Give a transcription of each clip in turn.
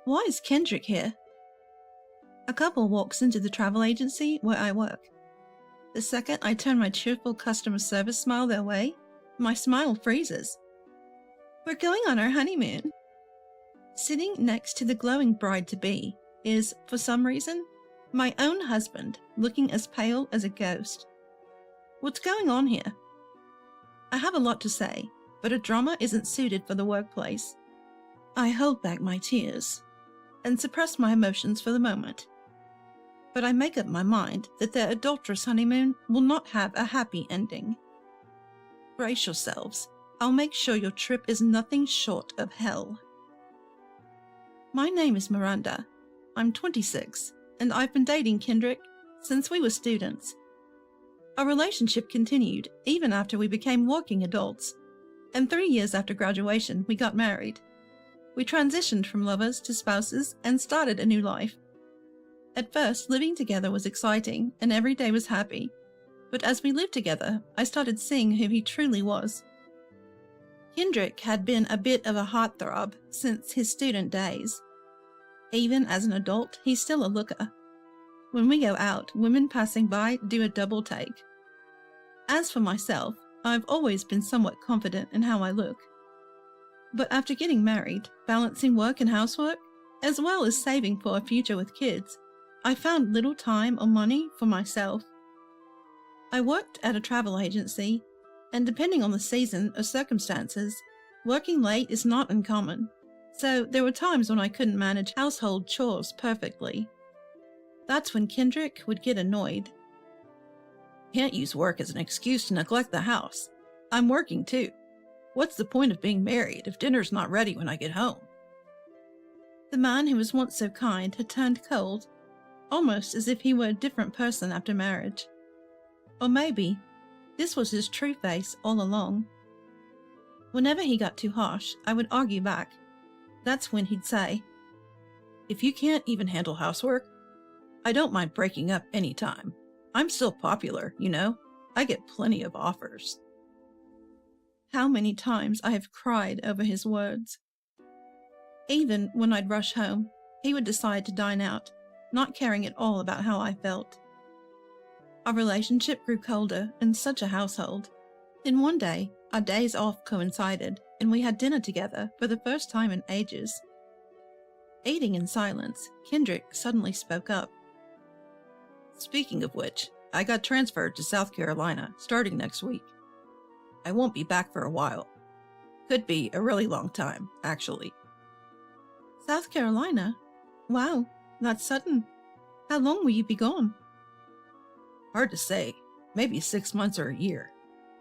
Why is Kendrick here? A couple walks into the travel agency where I work. The second I turn my cheerful customer service smile their way, my smile freezes. We're going on our honeymoon. Sitting next to the glowing bride-to-be is, for some reason, my own husband, looking as pale as a ghost. What's going on here? I have a lot to say, but a drama isn't suited for the workplace. I hold back my tears and suppress my emotions for the moment. But I make up my mind that their adulterous honeymoon will not have a happy ending. Brace yourselves. I'll make sure your trip is nothing short of hell. My name is Miranda. I'm 26, and I've been dating Kendrick since we were students. Our relationship continued even after we became working adults, and 3 years after graduation, we got married. We transitioned from lovers to spouses and started a new life. At first, living together was exciting, and every day was happy. But as we lived together, I started seeing who he truly was. Kendrick had been a bit of a heartthrob since his student days. Even as an adult, he's still a looker. When we go out, women passing by do a double take. As for myself, I've always been somewhat confident in how I look. But after getting married, balancing work and housework, as well as saving for a future with kids, I found little time or money for myself. I worked at a travel agency, and depending on the season or circumstances, working late is not uncommon, so there were times when I couldn't manage household chores perfectly. That's when Kendrick would get annoyed. Can't use work as an excuse to neglect the house. I'm working too. What's the point of being married if dinner's not ready when I get home? The man who was once so kind had turned cold, almost as if he were a different person after marriage. Or maybe this was his true face all along. Whenever he got too harsh, I would argue back. That's when he'd say, "If you can't even handle housework, I don't mind breaking up any time. I'm still popular, you know? I get plenty of offers." How many times I have cried over his words. Even when I'd rush home, he would decide to dine out, not caring at all about how I felt. Our relationship grew colder in such a household. Then one day, our days off coincided, and we had dinner together for the first time in ages. Eating in silence, Kendrick suddenly spoke up. "Speaking of which, I got transferred to South Carolina starting next week. I won't be back for a while. Could be a really long time, actually." South Carolina? Wow, that's sudden. How long will you be gone? Hard to say. Maybe 6 months or a year.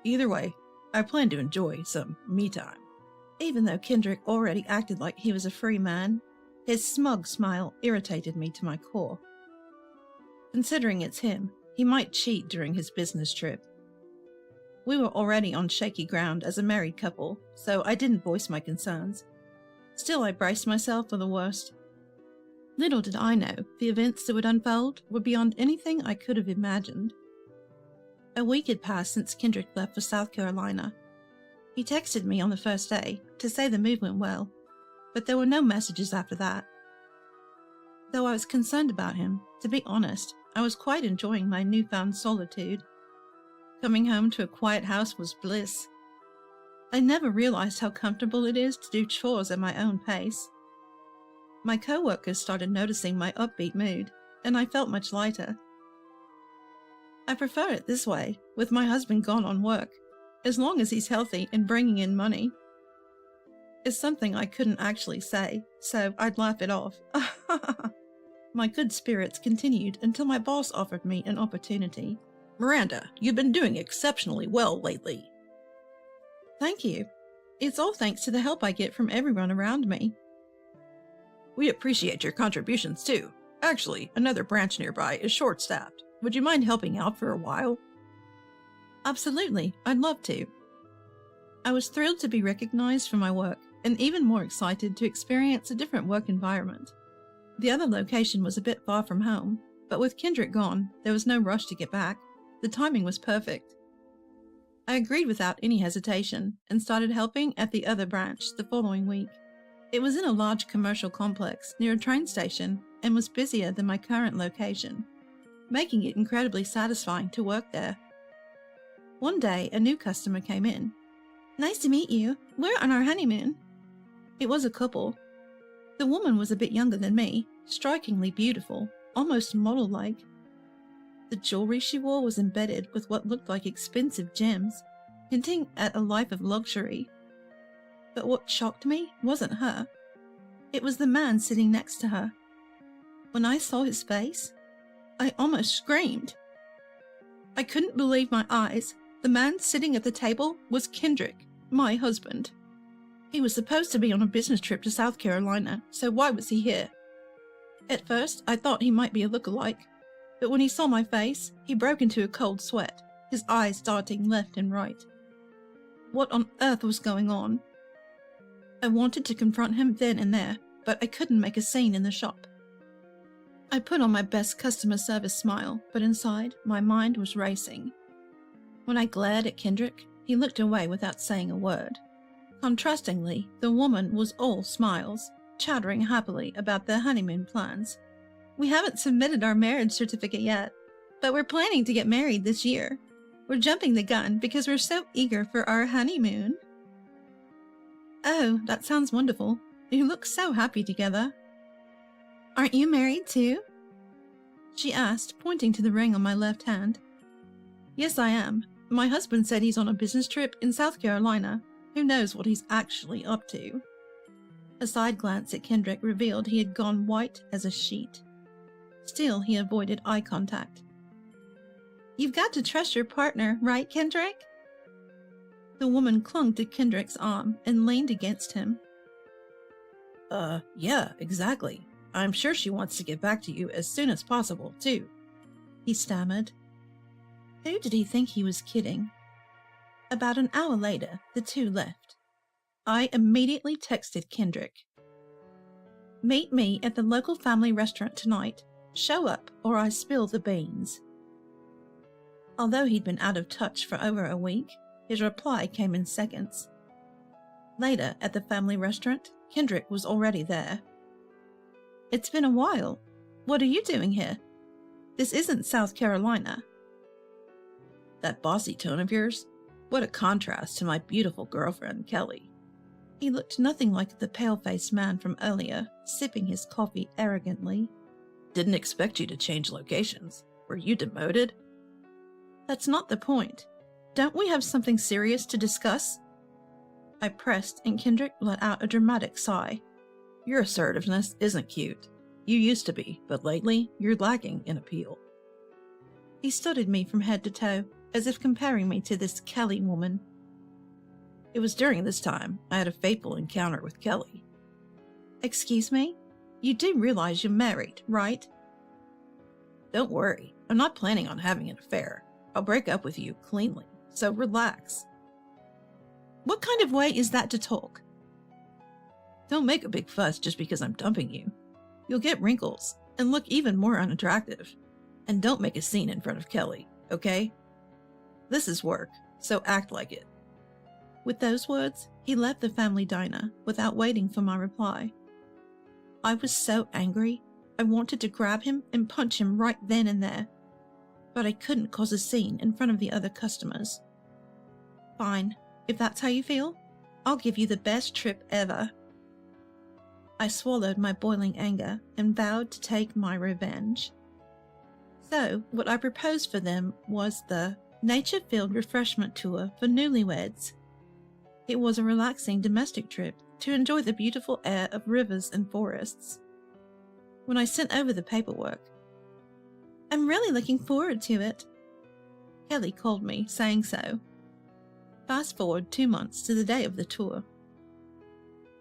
Either way, I plan to enjoy some me time. Even though Kendrick already acted like he was a free man, his smug smile irritated me to my core. Considering it's him, he might cheat during his business trip. We were already on shaky ground as a married couple, so I didn't voice my concerns. Still, I braced myself for the worst. Little did I know the events that would unfold were beyond anything I could have imagined. A week had passed since Kendrick left for South Carolina. He texted me on the first day to say the move went well, but there were no messages after that. Though I was concerned about him, to be honest, I was quite enjoying my newfound solitude. Coming home to a quiet house was bliss. I never realized how comfortable it is to do chores at my own pace. My co-workers started noticing my upbeat mood, and I felt much lighter. I prefer it this way, with my husband gone on work, as long as he's healthy and bringing in money. It's something I couldn't actually say, so I'd laugh it off. My good spirits continued until my boss offered me an opportunity. "Miranda, you've been doing exceptionally well lately." Thank you. It's all thanks to the help I get from everyone around me. "We appreciate your contributions too. Actually, another branch nearby is short-staffed. Would you mind helping out for a while?" Absolutely, I'd love to. I was thrilled to be recognized for my work, and even more excited to experience a different work environment. The other location was a bit far from home, but with Kendrick gone, there was no rush to get back. The timing was perfect. I agreed without any hesitation, and started helping at the other branch the following week. It was in a large commercial complex near a train station and was busier than my current location, making it incredibly satisfying to work there. One day, a new customer came in. "Nice to meet you. We're on our honeymoon." It was a couple. The woman was a bit younger than me, strikingly beautiful, almost model-like. The jewelry she wore was embedded with what looked like expensive gems, hinting at a life of luxury. But what shocked me wasn't her. It was the man sitting next to her. When I saw his face, I almost screamed. I couldn't believe my eyes. The man sitting at the table was Kendrick, my husband. He was supposed to be on a business trip to South Carolina, so why was he here? At first, I thought he might be a look-alike, but when he saw my face, he broke into a cold sweat, his eyes darting left and right. What on earth was going on? I wanted to confront him then and there, but I couldn't make a scene in the shop. I put on my best customer service smile, but inside, my mind was racing. When I glared at Kendrick, he looked away without saying a word. Contrastingly, the woman was all smiles, chattering happily about their honeymoon plans. "We haven't submitted our marriage certificate yet, but we're planning to get married this year. We're jumping the gun because we're so eager for our honeymoon." "Oh, that sounds wonderful. You look so happy together." "Aren't you married too?" she asked, pointing to the ring on my left hand. "Yes, I am. My husband said he's on a business trip in South Carolina. Who knows what he's actually up to?" A side glance at Kendrick revealed he had gone white as a sheet. Still, he avoided eye contact. "You've got to trust your partner, right, Kendrick?" The woman clung to Kendrick's arm and leaned against him. Yeah, exactly. I'm sure she wants to get back to you as soon as possible, too," he stammered. Who did he think he was kidding? About an hour later, the two left. I immediately texted Kendrick. "Meet me at the local family restaurant tonight. Show up or I spill the beans." Although he'd been out of touch for over a week, his reply came in seconds. Later, at the family restaurant, Kendrick was already there. "It's been a while. What are you doing here? This isn't South Carolina." "That bossy tone of yours? What a contrast to my beautiful girlfriend, Kelly." He looked nothing like the pale-faced man from earlier, sipping his coffee arrogantly. "Didn't expect you to change locations. Were you demoted?" "That's not the point. Don't we have something serious to discuss?" I pressed, and Kendrick let out a dramatic sigh. "Your assertiveness isn't cute. You used to be, but lately you're lacking in appeal." He studied me from head to toe, as if comparing me to this Kelly woman. "It was during this time I had a fateful encounter with Kelly." "Excuse me? You do realize you're married, right?" "Don't worry, I'm not planning on having an affair. I'll break up with you cleanly, so relax." "What kind of way is that to talk?" "Don't make a big fuss just because I'm dumping you. You'll get wrinkles and look even more unattractive. And don't make a scene in front of Kelly, okay? This is work, so act like it." With those words, he left the family diner without waiting for my reply. I was so angry, I wanted to grab him and punch him right then and there, but I couldn't cause a scene in front of the other customers. "Fine, if that's how you feel, I'll give you the best trip ever." I swallowed my boiling anger and vowed to take my revenge. So, what I proposed for them was the nature-filled refreshment tour for newlyweds. It was a relaxing domestic trip to enjoy the beautiful air of rivers and forests. When I sent over the paperwork, "I'm really looking forward to it," Kelly called me, saying so. Fast forward 2 months to the day of the tour.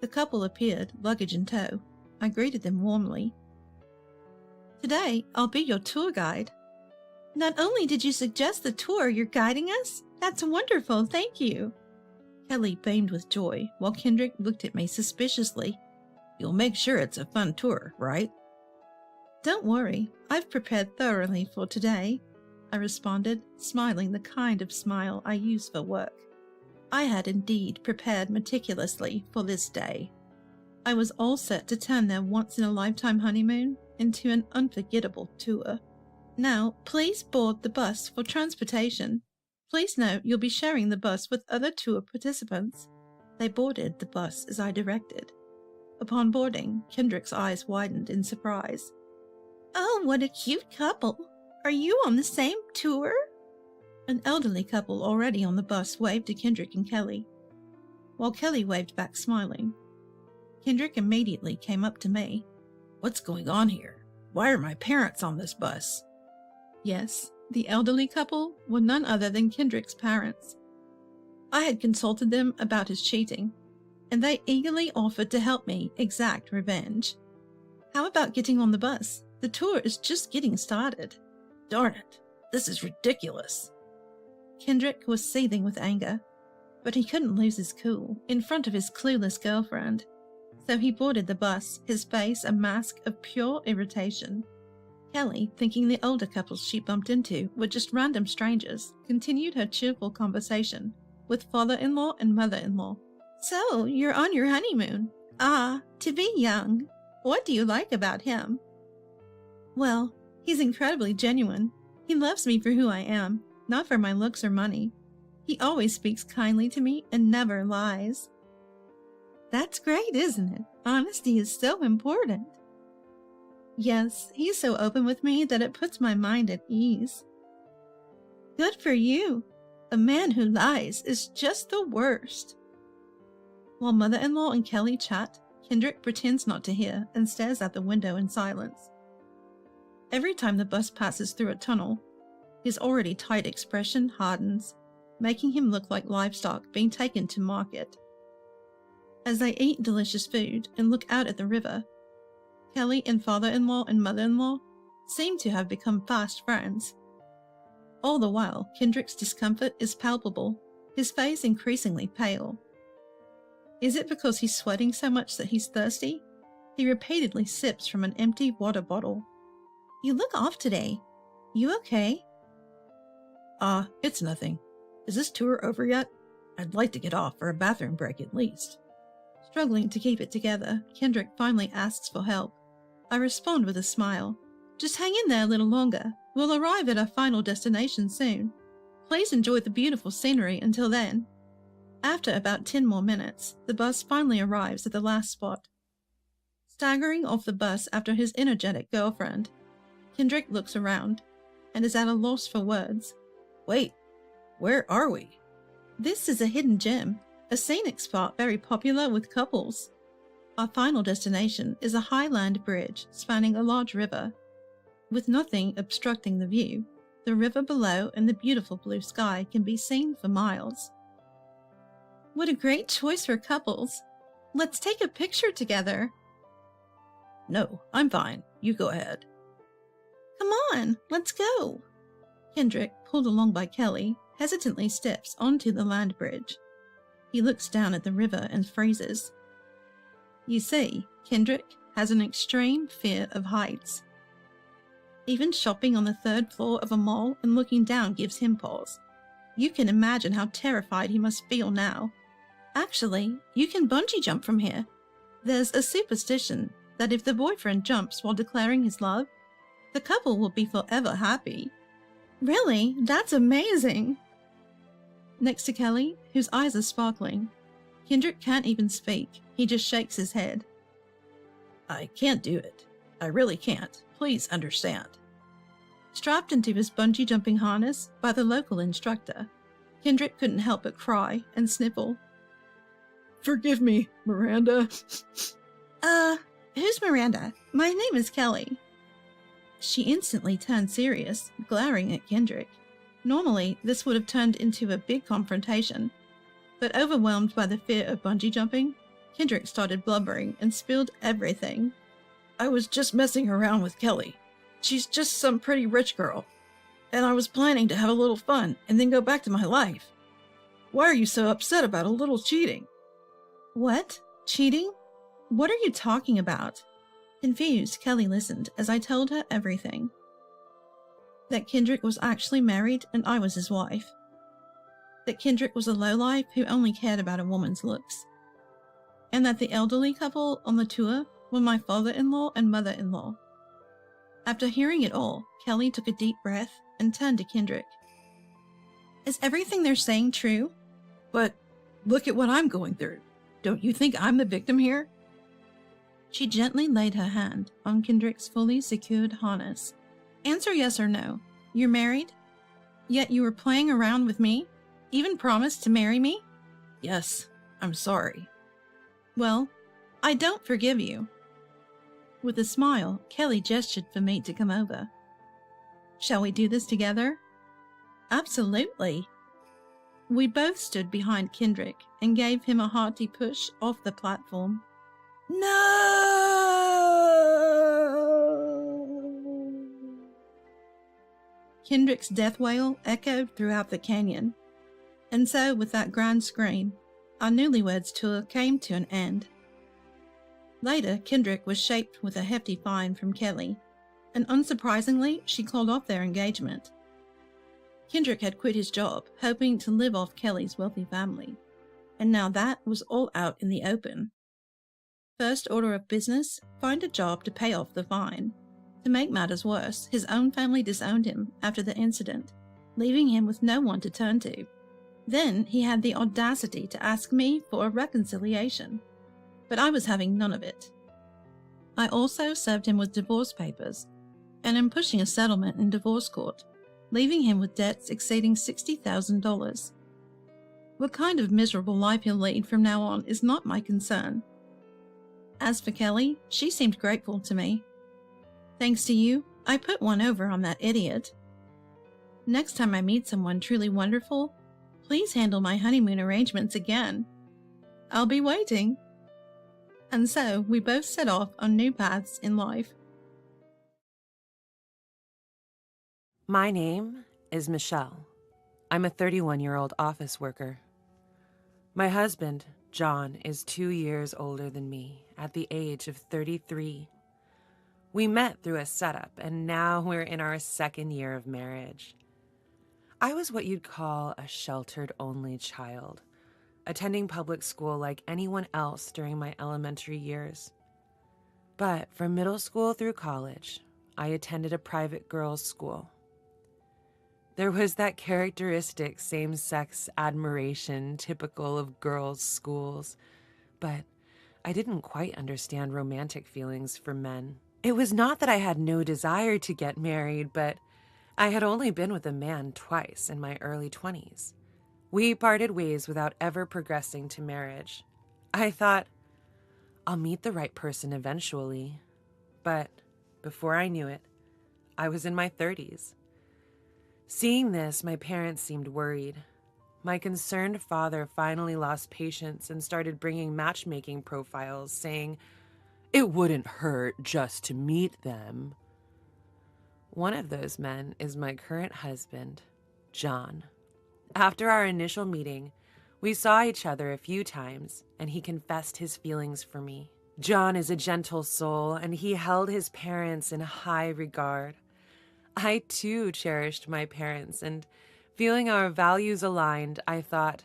The couple appeared, luggage in tow. I greeted them warmly. "Today, I'll be your tour guide." "Not only did you suggest the tour, you're guiding us? That's wonderful, thank you." Kelly beamed with joy, while Kendrick looked at me suspiciously. "You'll make sure it's a fun tour, right?" "Don't worry, I've prepared thoroughly for today," I responded, smiling the kind of smile I use for work. I had indeed prepared meticulously for this day. I was all set to turn their once-in-a-lifetime honeymoon into an unforgettable tour. Now, please board the bus for transportation. Please note you'll be sharing the bus with other tour participants. They boarded the bus as I directed. Upon boarding, Kendrick's eyes widened in surprise. Oh, what a cute couple! Are you on the same tour? An elderly couple already on the bus waved to Kendrick and Kelly, while Kelly waved back smiling. Kendrick immediately came up to me. What's going on here? Why are my parents on this bus? Yes, the elderly couple were none other than Kendrick's parents. I had consulted them about his cheating, and they eagerly offered to help me exact revenge. How about getting on the bus? The tour is just getting started. Darn it, this is ridiculous. Kendrick was seething with anger, but he couldn't lose his cool in front of his clueless girlfriend, so he boarded the bus, his face a mask of pure irritation. Kelly, thinking the older couples she bumped into were just random strangers, continued her cheerful conversation with father-in-law and mother-in-law. So, you're on your honeymoon. Ah, to be young. What do you like about him? Well, he's incredibly genuine. He loves me for who I am, not for my looks or money. He always speaks kindly to me and never lies. That's great, isn't it? Honesty is so important. Yes, he's so open with me that it puts my mind at ease. Good for you. A man who lies is just the worst. While mother-in-law and Kelly chat, Kendrick pretends not to hear and stares out the window in silence. Every time the bus passes through a tunnel, his already tight expression hardens, making him look like livestock being taken to market. As they eat delicious food and look out at the river, Kelly and father-in-law and mother-in-law seem to have become fast friends. All the while, Kendrick's discomfort is palpable, his face increasingly pale. Is it because he's sweating so much that he's thirsty? He repeatedly sips from an empty water bottle. You look off today. You okay? It's nothing. Is this tour over yet? I'd like to get off for a bathroom break at least. Struggling to keep it together, Kendrick finally asks for help. I respond with a smile. Just hang in there a little longer. We'll arrive at our final destination soon. Please enjoy the beautiful scenery until then. After about 10 more minutes, the bus finally arrives at the last spot. Staggering off the bus after his energetic girlfriend, Kendrick looks around and is at a loss for words. Wait, where are we? This is a hidden gem, a scenic spot very popular with couples. Our final destination is a highland bridge spanning a large river. With nothing obstructing the view, the river below and the beautiful blue sky can be seen for miles. What a great choice for couples. Let's take a picture together. No, I'm fine. You go ahead. Come on, let's go. Kendrick, pulled along by Kelly, hesitantly steps onto the land bridge. He looks down at the river and freezes. You see, Kendrick has an extreme fear of heights. Even shopping on the 3rd floor of a mall and looking down gives him pause. You can imagine how terrified he must feel now. Actually, you can bungee jump from here. There's a superstition that if the boyfriend jumps while declaring his love, the couple will be forever happy. Really? That's amazing! Next to Kelly, whose eyes are sparkling, Kendrick can't even speak. He just shakes his head. I can't do it. I really can't. Please understand. Strapped into his bungee jumping harness by the local instructor, Kendrick couldn't help but cry and sniffle. Forgive me, Miranda. Who's Miranda? My name is Kelly. She instantly turned serious, glaring at Kendrick. Normally, this would have turned into a big confrontation, but overwhelmed by the fear of bungee jumping, Kendrick started blubbering and spilled everything. I was just messing around with Kelly. She's just some pretty rich girl, and I was planning to have a little fun and then go back to my life. Why are you so upset about a little cheating? What? Cheating? What are you talking about? Confused, Kelly listened as I told her everything. That Kendrick was actually married and I was his wife. That Kendrick was a lowlife who only cared about a woman's looks. and that the elderly couple on the tour were my father-in-law and mother-in-law. After hearing it all, Kelly took a deep breath and turned to Kendrick. Is everything they're saying true? But look at what I'm going through. Don't you think I'm the victim here? She gently laid her hand on Kendrick's fully secured harness. Answer yes or no. You're married? Yet you were playing around with me? Even promised to marry me? Yes, I'm sorry. Well, I don't forgive you. With a smile, Kelly gestured for me to come over. Shall we do this together? Absolutely. We both stood behind Kendrick and gave him a hearty push off the platform. No! Kendrick's death wail echoed throughout the canyon. And so, with that grand scream, our newlyweds tour came to an end. Later, Kendrick was shaped with a hefty fine from Kelly, and unsurprisingly, she called off their engagement. Kendrick had quit his job, hoping to live off Kelly's wealthy family, and now that was all out in the open. First order of business, find a job to pay off the fine. To make matters worse, his own family disowned him after the incident, leaving him with no one to turn to. Then he had the audacity to ask me for a reconciliation, but I was having none of it. I also served him with divorce papers, and am pushing a settlement in divorce court, leaving him with debts exceeding $60,000. What kind of miserable life he'll lead from now on is not my concern. As for Kelly, she seemed grateful to me. Thanks to you, I put one over on that idiot. Next time I meet someone truly wonderful, please handle my honeymoon arrangements again. I'll be waiting. And so we both set off on new paths in life. My name is Michelle. I'm a 31-year-old office worker. My husband, John, is 2 years older than me at the age of 33. We met through a setup, and now we're in our second year of marriage. I was what you'd call a sheltered only child, attending public school like anyone else during my elementary years. But from middle school through college, I attended a private girls' school. There was that characteristic same-sex admiration typical of girls' schools, but I didn't quite understand romantic feelings for men. It was not that I had no desire to get married, but I had only been with a man twice in my early 20s. We parted ways without ever progressing to marriage. I thought, I'll meet the right person eventually. But before I knew it, I was in my 30s. Seeing this, my parents seemed worried. My concerned father finally lost patience and started bringing matchmaking profiles, saying, "It wouldn't hurt just to meet them." One of those men is my current husband, John. After our initial meeting, we saw each other a few times, and he confessed his feelings for me. John is a gentle soul, and he held his parents in high regard. I, too, cherished my parents, and feeling our values aligned, I thought,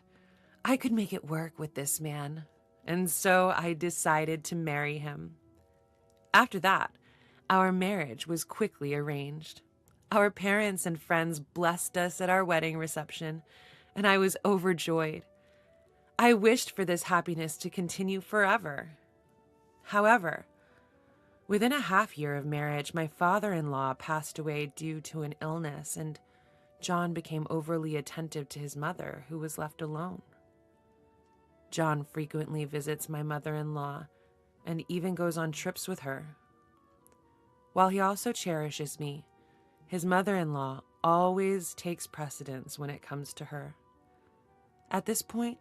I could make it work with this man, and so I decided to marry him. After that, our marriage was quickly arranged. Our parents and friends blessed us at our wedding reception, and I was overjoyed. I wished for this happiness to continue forever. However, within a half year of marriage, my father-in-law passed away due to an illness, and John became overly attentive to his mother, who was left alone. John frequently visits my mother-in-law and even goes on trips with her. While he also cherishes me, his mother-in-law always takes precedence when it comes to her. At this point,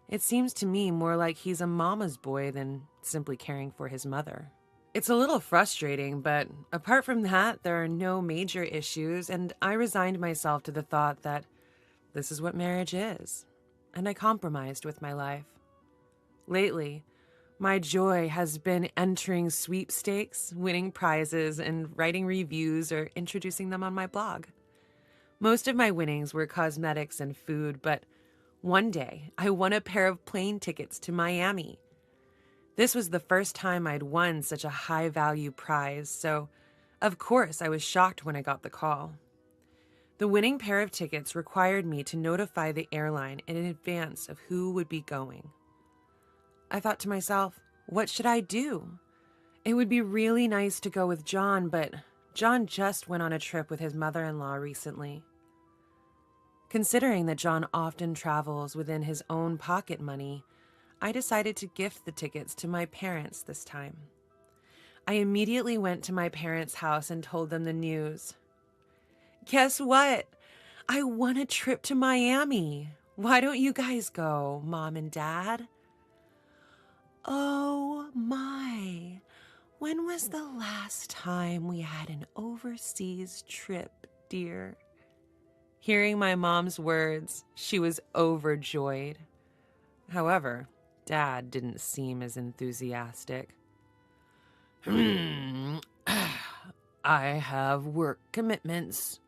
it seems to me more like he's a mama's boy than simply caring for his mother. It's a little frustrating, but apart from that, there are no major issues, and I resigned myself to the thought that this is what marriage is, and I compromised with my life. Lately, my joy has been entering sweepstakes, winning prizes, and writing reviews or introducing them on my blog. Most of my winnings were cosmetics and food, but one day I won a pair of plane tickets to Miami. This was the first time I'd won such a high-value prize, so of course I was shocked when I got the call. The winning pair of tickets required me to notify the airline in advance of who would be going. I thought to myself, what should I do? It would be really nice to go with John, but John just went on a trip with his mother-in-law recently. Considering that John often travels within his own pocket money, I decided to gift the tickets to my parents this time. I immediately went to my parents' house and told them the news. Guess what? I won a trip to Miami. Why don't you guys go, Mom and Dad? Oh my. When was the last time we had an overseas trip, dear? Hearing my mom's words, she was overjoyed. However, Dad didn't seem as enthusiastic. I have work commitments.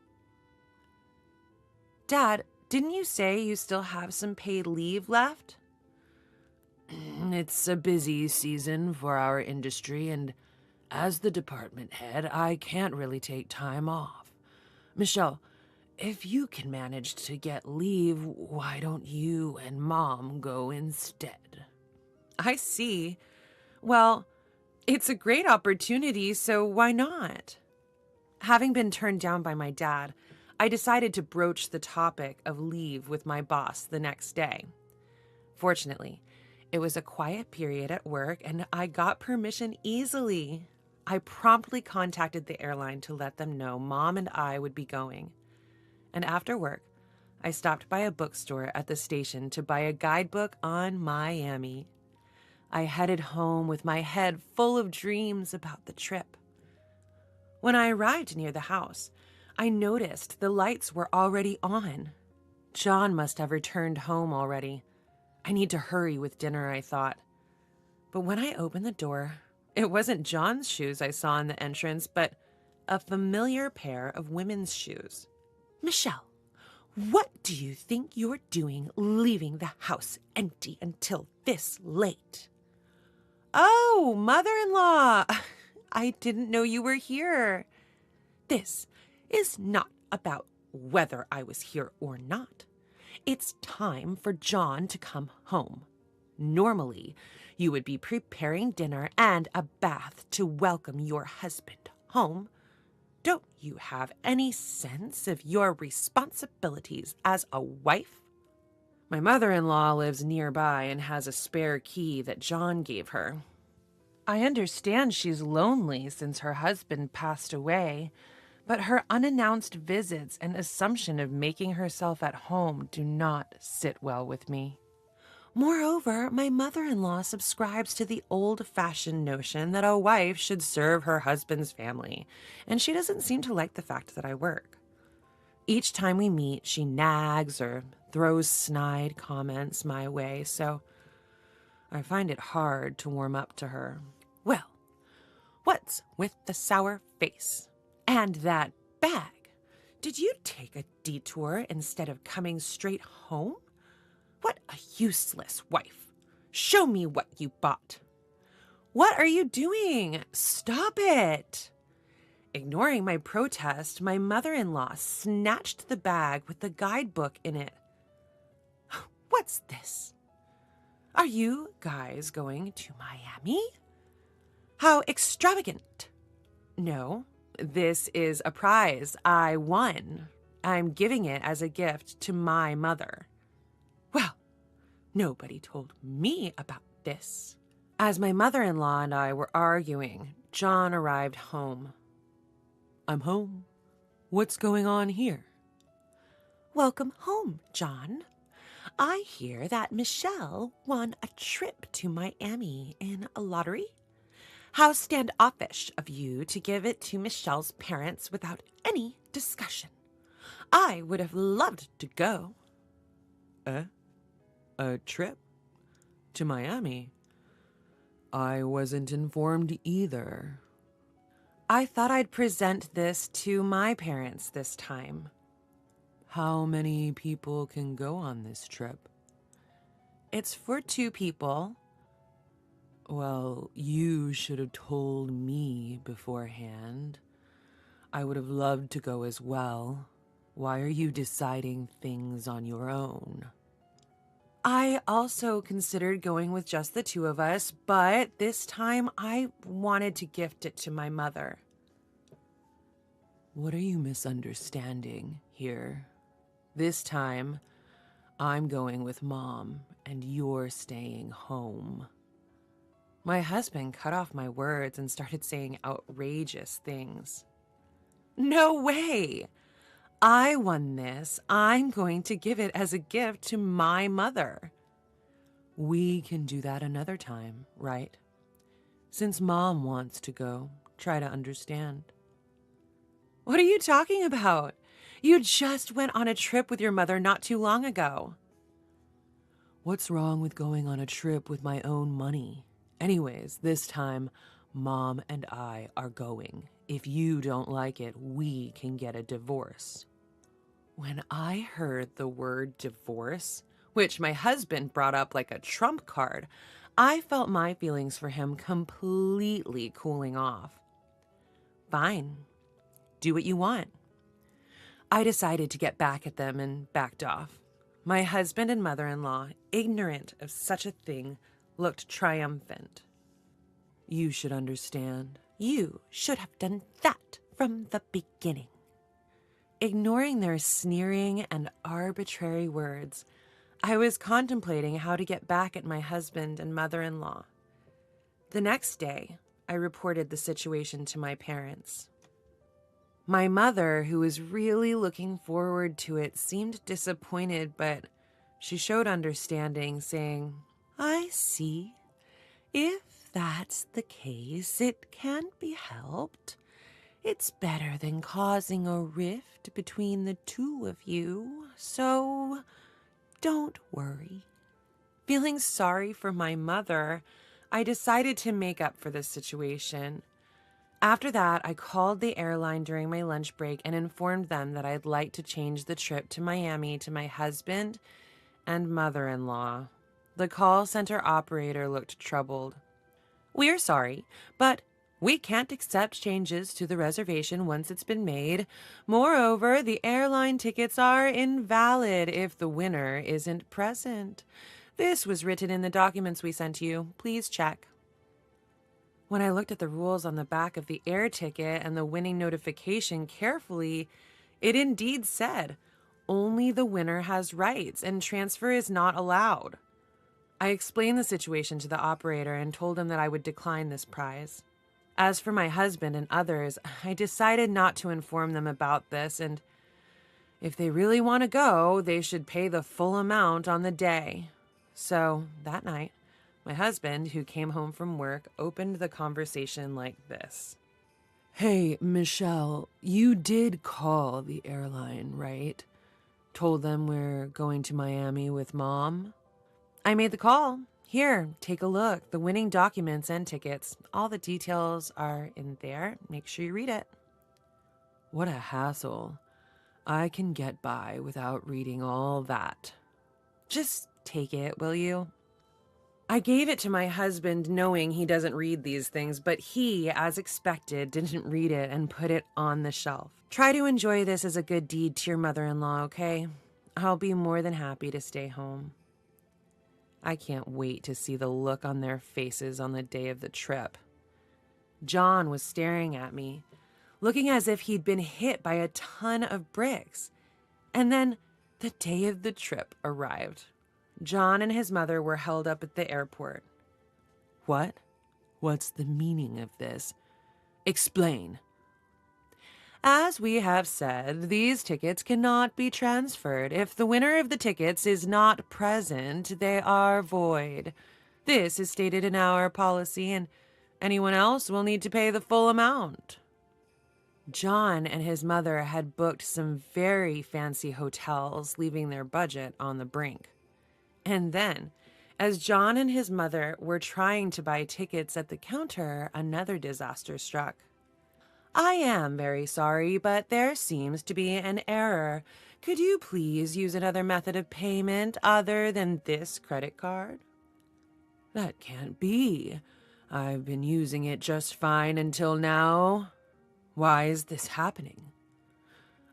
Dad, didn't you say you still have some paid leave left? It's a busy season for our industry, and as the department head, I can't really take time off. Michelle, if you can manage to get leave, why don't you and Mom go instead? I see. Well, it's a great opportunity, so why not? Having been turned down by my dad, I decided to broach the topic of leave with my boss the next day. Fortunately, it was a quiet period at work and I got permission easily. I promptly contacted the airline to let them know Mom and I would be going. And after work, I stopped by a bookstore at the station to buy a guidebook on Miami. I headed home with my head full of dreams about the trip. When I arrived near the house, I noticed the lights were already on. John must have returned home already. I need to hurry with dinner, I thought. But when I opened the door, it wasn't John's shoes I saw in the entrance, but a familiar pair of women's shoes. Michelle, what do you think you're doing leaving the house empty until this late? Oh, mother-in-law, I didn't know you were here. This is not about whether I was here or not. It's time for John to come home. Normally, you would be preparing dinner and a bath to welcome your husband home. Don't you have any sense of your responsibilities as a wife? My mother-in-law lives nearby and has a spare key that John gave her. I understand she's lonely since her husband passed away, but her unannounced visits and assumption of making herself at home do not sit well with me. Moreover, my mother-in-law subscribes to the old-fashioned notion that a wife should serve her husband's family, and she doesn't seem to like the fact that I work. Each time we meet, she nags or throws snide comments my way, so I find it hard to warm up to her. Well, what's with the sour face? And that bag? Did you take a detour instead of coming straight home? What a useless wife. Show me what you bought. What are you doing? Stop it. Ignoring my protest, my mother-in-law snatched the bag with the guidebook in it. What's this? Are you guys going to Miami? How extravagant. No, this is a prize I won. I'm giving it as a gift to my mother. Well, nobody told me about this. As my mother-in-law and I were arguing, John arrived home. I'm home. What's going on here? Welcome home, John. I hear that Michelle won a trip to Miami in a lottery. How standoffish of you to give it to Michelle's parents without any discussion. I would have loved to go. A trip? To Miami? I wasn't informed either. I thought I'd present this to my parents this time. How many people can go on this trip? It's for 2 people. Well, you should have told me beforehand. I would have loved to go as well. Why are you deciding things on your own? I also considered going with just the two of us, but this time I wanted to gift it to my mother. What are you misunderstanding here? This time, I'm going with Mom, and you're staying home. My husband cut off my words and started saying outrageous things. No way! I won this. I'm going to give it as a gift to my mother. We can do that another time, right? Since Mom wants to go, try to understand. What are you talking about? You just went on a trip with your mother not too long ago. What's wrong with going on a trip with my own money? Anyways, this time, Mom and I are going. If you don't like it, we can get a divorce. When I heard the word divorce, which my husband brought up like a trump card, I felt my feelings for him completely cooling off. Fine. Do what you want. I decided to get back at them and backed off. My husband and mother-in-law, ignorant of such a thing, looked triumphant. You should understand. You should have done that from the beginning. Ignoring their sneering and arbitrary words, I was contemplating how to get back at my husband and mother-in-law. The next day, I reported the situation to my parents. My mother, who was really looking forward to it, seemed disappointed, but she showed understanding, saying, I see. If that's the case, it can't be helped. It's better than causing a rift between the two of you, so don't worry. Feeling sorry for my mother, I decided to make up for this situation. After that, I called the airline during my lunch break and informed them that I'd like to change the trip to Miami to my husband and mother-in-law. The call center operator looked troubled. We're sorry, but we can't accept changes to the reservation once it's been made. Moreover, the airline tickets are invalid if the winner isn't present. This was written in the documents we sent you. Please check. When I looked at the rules on the back of the air ticket and the winning notification carefully, it indeed said, only the winner has rights and transfer is not allowed. I explained the situation to the operator and told him that I would decline this prize. As for my husband and others, I decided not to inform them about this, and if they really want to go, they should pay the full amount on the day. So that night, my husband, who came home from work, opened the conversation like this. Hey, Michelle, you did call the airline, right? Told them we're going to Miami with Mom? I made the call. Here, take a look. The winning documents and tickets. All the details are in there. Make sure you read it. What a hassle. I can get by without reading all that. Just take it, will you? I gave it to my husband knowing he doesn't read these things, but he, as expected, didn't read it and put it on the shelf. Try to enjoy this as a good deed to your mother-in-law, okay? I'll be more than happy to stay home. I can't wait to see the look on their faces on the day of the trip. John was staring at me, looking as if he'd been hit by a ton of bricks. And then the day of the trip arrived. John and his mother were held up at the airport. What? What's the meaning of this? Explain. As we have said, these tickets cannot be transferred. If the winner of the tickets is not present, they are void. This is stated in our policy, and anyone else will need to pay the full amount. John and his mother had booked some very fancy hotels, leaving their budget on the brink. And then, as John and his mother were trying to buy tickets at the counter, another disaster struck. I am very sorry, but there seems to be an error. Could you please use another method of payment other than this credit card? That can't be. I've been using it just fine until now. Why is this happening?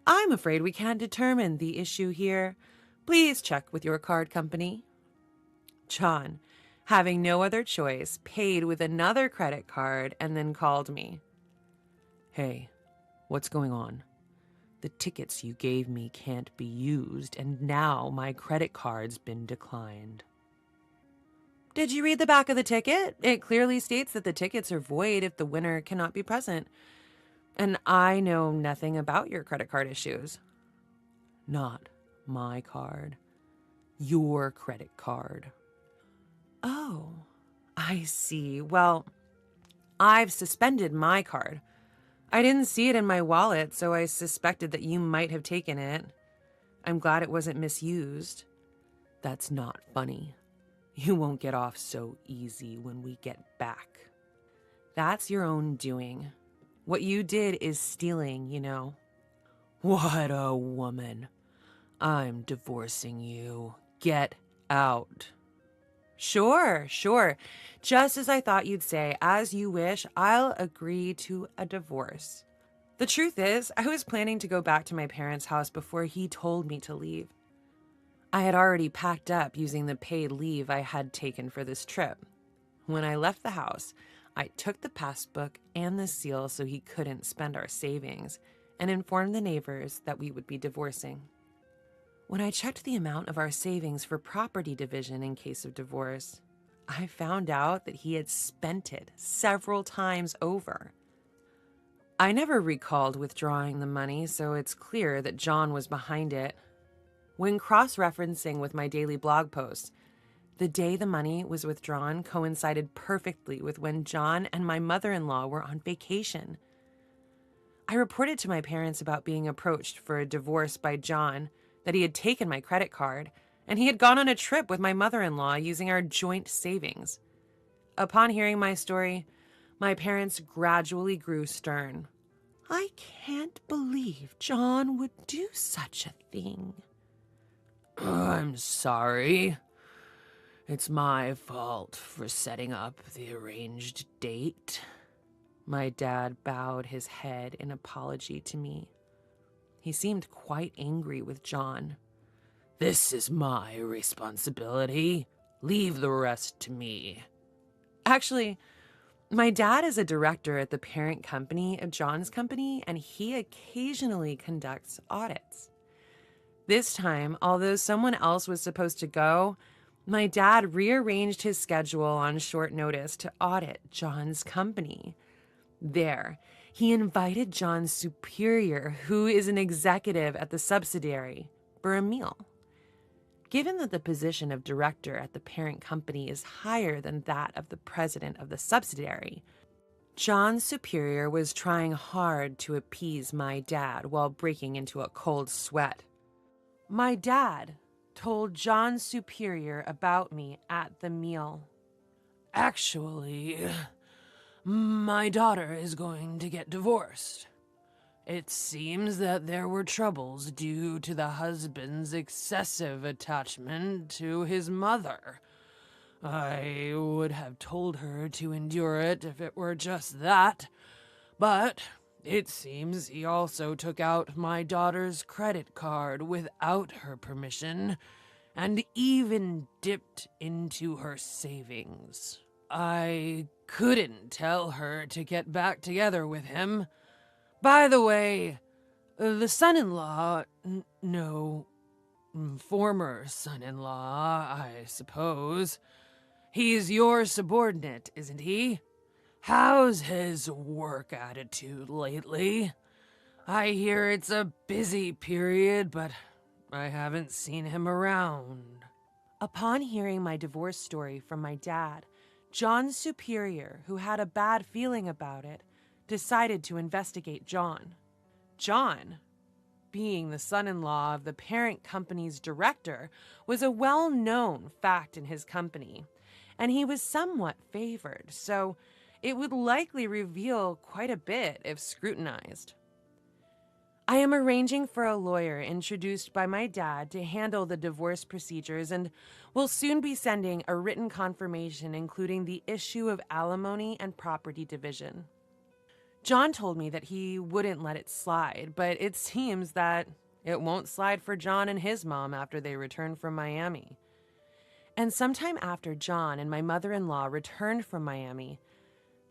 I'm afraid we can't determine the issue here. Please check with your card company. John, having no other choice, paid with another credit card and then called me. Hey, what's going on? The tickets you gave me can't be used, and now my credit card's been declined. Did you read the back of the ticket? It clearly states that the tickets are void if the winner cannot be present. And I know nothing about your credit card issues. Not my card. Your credit card. Oh, I see. Well, I've suspended my card. I didn't see it in my wallet, so I suspected that you might have taken it. I'm glad it wasn't misused. That's not funny. You won't get off so easy when we get back. That's your own doing. What you did is stealing, you know. What a woman. I'm divorcing you. Get out. Sure. Just as I thought you'd say, as you wish, I'll agree to a divorce. The truth is, I was planning to go back to my parents' house before he told me to leave. I had already packed up using the paid leave I had taken for this trip. When I left the house, I took the passbook and the seal so he couldn't spend our savings and informed the neighbors that we would be divorcing. When I checked the amount of our savings for property division in case of divorce, I found out that he had spent it several times over. I never recalled withdrawing the money, so it's clear that John was behind it. When cross-referencing with my daily blog posts, the day the money was withdrawn coincided perfectly with when John and my mother-in-law were on vacation. I reported to my parents about being approached for a divorce by John, that he had taken my credit card, and he had gone on a trip with my mother-in-law using our joint savings. Upon hearing my story, my parents gradually grew stern. I can't believe John would do such a thing. I'm sorry. It's my fault for setting up the arranged date. My dad bowed his head in apology to me. He seemed quite angry with John. This is my responsibility. Leave the rest to me. Actually, my dad is a director at the parent company of John's company, and he occasionally conducts audits. This time, although someone else was supposed to go, my dad rearranged his schedule on short notice to audit John's company. There, he invited John's superior, who is an executive at the subsidiary, for a meal. Given that the position of director at the parent company is higher than that of the president of the subsidiary, John's superior was trying hard to appease my dad while breaking into a cold sweat. My dad told John's superior about me at the meal. Actually, my daughter is going to get divorced. It seems that there were troubles due to the husband's excessive attachment to his mother. I would have told her to endure it if it were just that, but it seems he also took out my daughter's credit card without her permission and even dipped into her savings. I couldn't tell her to get back together with him. By the way, the son-in-law, former son-in-law, I suppose. He's your subordinate, isn't he? How's his work attitude lately? I hear it's a busy period, but I haven't seen him around. Upon hearing my divorce story from my dad, John's superior, who had a bad feeling about it, decided to investigate John. John, being the son-in-law of the parent company's director, was a well-known fact in his company, and he was somewhat favored, so it would likely reveal quite a bit if scrutinized. I am arranging for a lawyer introduced by my dad to handle the divorce procedures and will soon be sending a written confirmation including the issue of alimony and property division. John told me that he wouldn't let it slide, but it seems that it won't slide for John and his mom after they return from Miami. And sometime after John and my mother-in-law returned from Miami,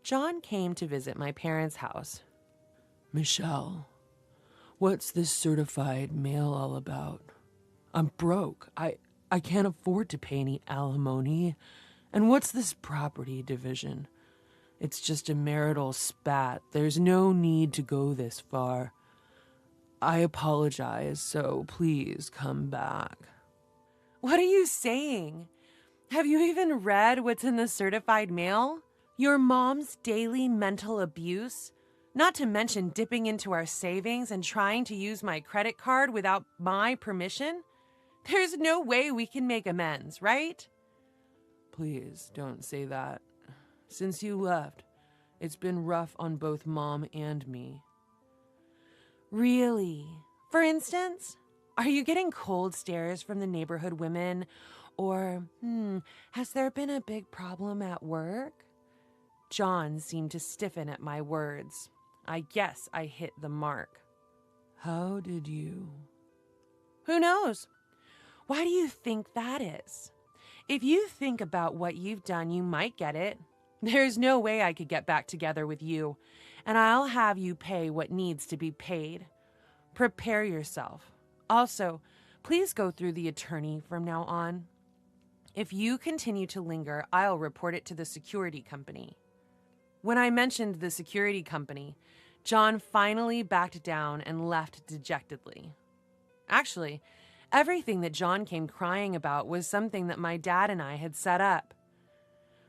John came to visit my parents' house. Michelle, what's this certified mail all about? I'm broke. I can't afford to pay any alimony. And what's this property division? It's just a marital spat. There's no need to go this far. I apologize, so please come back. What are you saying? Have you even read what's in the certified mail? Your mom's daily mental abuse? Not to mention dipping into our savings and trying to use my credit card without my permission? There's no way we can make amends, right? Please don't say that. Since you left, it's been rough on both Mom and me. Really? For instance, are you getting cold stares from the neighborhood women? Or, has there been a big problem at work? John seemed to stiffen at my words. I guess I hit the mark. How did you? Who knows? Why do you think that is? If you think about what you've done, you might get it. There's no way I could get back together with you, and I'll have you pay what needs to be paid. Prepare yourself. Also, please go through the attorney from now on. If you continue to linger, I'll report it to the security company. When I mentioned the security company, John finally backed down and left dejectedly. Actually, everything that John came crying about was something that my dad and I had set up.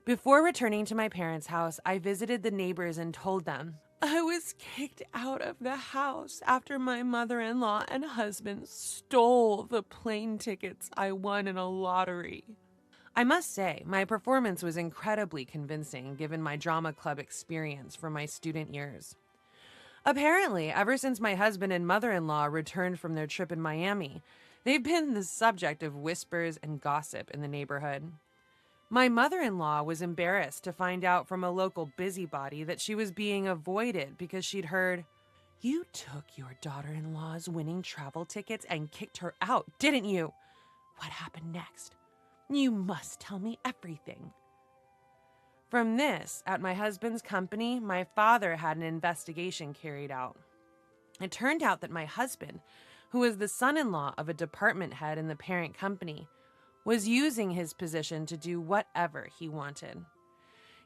Before returning to my parents' house, I visited the neighbors and told them, I was kicked out of the house after my mother-in-law and husband stole the plane tickets I won in a lottery. I must say, my performance was incredibly convincing given my drama club experience from my student years. Apparently, ever since my husband and mother-in-law returned from their trip in Miami, they've been the subject of whispers and gossip in the neighborhood. My mother-in-law was embarrassed to find out from a local busybody that she was being avoided because she'd heard, "You took your daughter-in-law's winning travel tickets and kicked her out, didn't you? What happened next? You must tell me everything." From this, at my husband's company, my father had an investigation carried out. It turned out that my husband, who was the son-in-law of a department head in the parent company, was using his position to do whatever he wanted.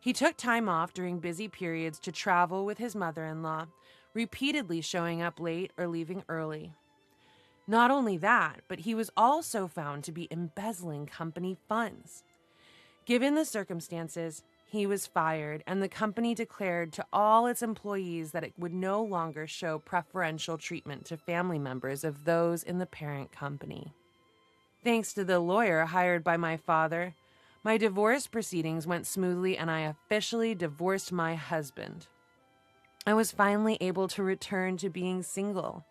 He took time off during busy periods to travel with his mother-in-law, repeatedly showing up late or leaving early. Not only that, but he was also found to be embezzling company funds. Given the circumstances, he was fired, and the company declared to all its employees that it would no longer show preferential treatment to family members of those in the parent company. Thanks to the lawyer hired by my father, my divorce proceedings went smoothly and I officially divorced my husband. I was finally able to return to being single.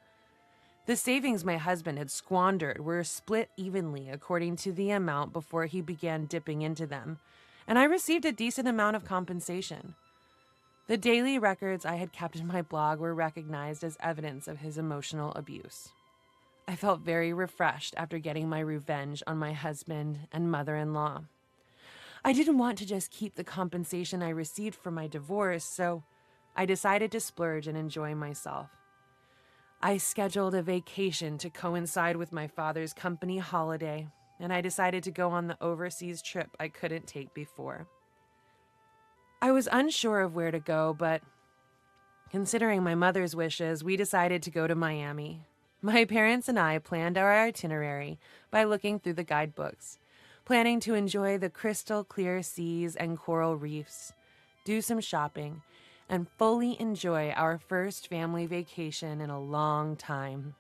The savings my husband had squandered were split evenly according to the amount before he began dipping into them, and I received a decent amount of compensation. The daily records I had kept in my blog were recognized as evidence of his emotional abuse. I felt very refreshed after getting my revenge on my husband and mother-in-law. I didn't want to just keep the compensation I received from my divorce, so I decided to splurge and enjoy myself. I scheduled a vacation to coincide with my father's company holiday, and I decided to go on the overseas trip I couldn't take before. I was unsure of where to go, but considering my mother's wishes, we decided to go to Miami. My parents and I planned our itinerary by looking through the guidebooks, planning to enjoy the crystal clear seas and coral reefs, do some shopping, and fully enjoy our first family vacation in a long time.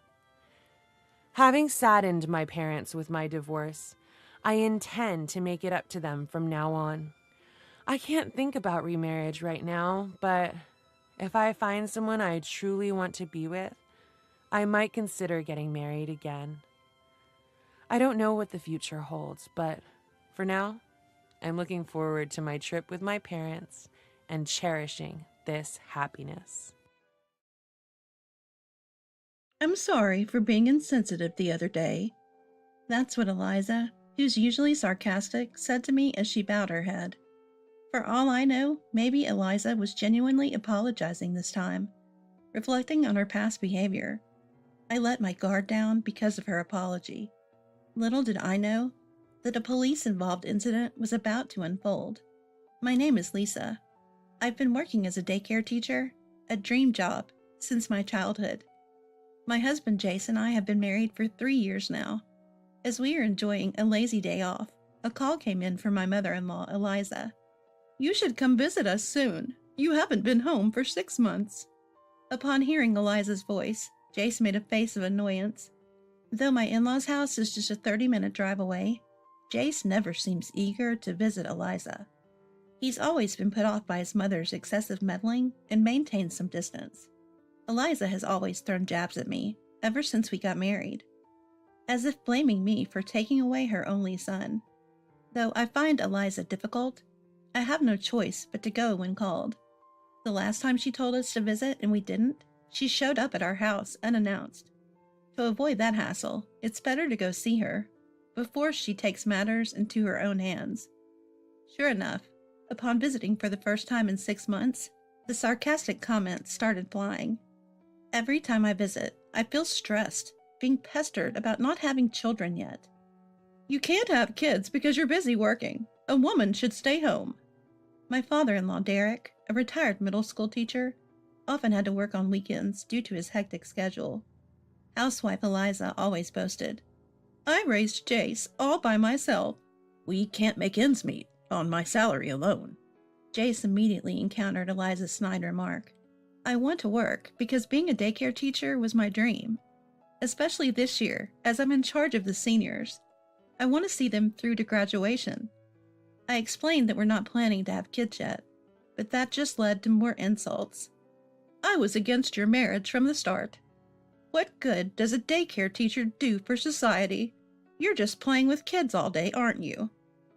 Having saddened my parents with my divorce, I intend to make it up to them from now on. I can't think about remarriage right now, but if I find someone I truly want to be with, I might consider getting married again. I don't know what the future holds, but for now, I'm looking forward to my trip with my parents and cherishing this happiness. I'm sorry for being insensitive the other day. That's what Eliza, who's usually sarcastic, said to me as she bowed her head. For all I know, maybe Eliza was genuinely apologizing this time, reflecting on her past behavior. I let my guard down because of her apology. Little did I know that a police-involved incident was about to unfold. My name is Lisa. I've been working as a daycare teacher, a dream job, since my childhood. My husband Jace and I have been married for 3 years now. As we are enjoying a lazy day off, a call came in from my mother-in-law, Eliza. "You should come visit us soon. You haven't been home for 6 months." Upon hearing Eliza's voice, Jace made a face of annoyance. Though my in-laws' house is just a 30-minute drive away, Jace never seems eager to visit Eliza. He's always been put off by his mother's excessive meddling and maintains some distance. Eliza has always thrown jabs at me, ever since we got married, as if blaming me for taking away her only son. Though I find Eliza difficult, I have no choice but to go when called. The last time she told us to visit and we didn't, she showed up at our house unannounced. To avoid that hassle, it's better to go see her before she takes matters into her own hands. Sure enough, upon visiting for the first time in 6 months, the sarcastic comments started flying. Every time I visit, I feel stressed, being pestered about not having children yet. "You can't have kids because you're busy working. A woman should stay home." My father-in-law, Derek, a retired middle school teacher, often had to work on weekends due to his hectic schedule. Housewife Eliza always boasted, "I raised Jace all by myself. We can't make ends meet on my salary alone." Jace immediately encountered Eliza's snide remark. I want to work because being a daycare teacher was my dream, especially this year as I'm in charge of the seniors. I want to see them through to graduation. I explained that we're not planning to have kids yet, but that just led to more insults. "I was against your marriage from the start. What good does a daycare teacher do for society? You're just playing with kids all day, aren't you?"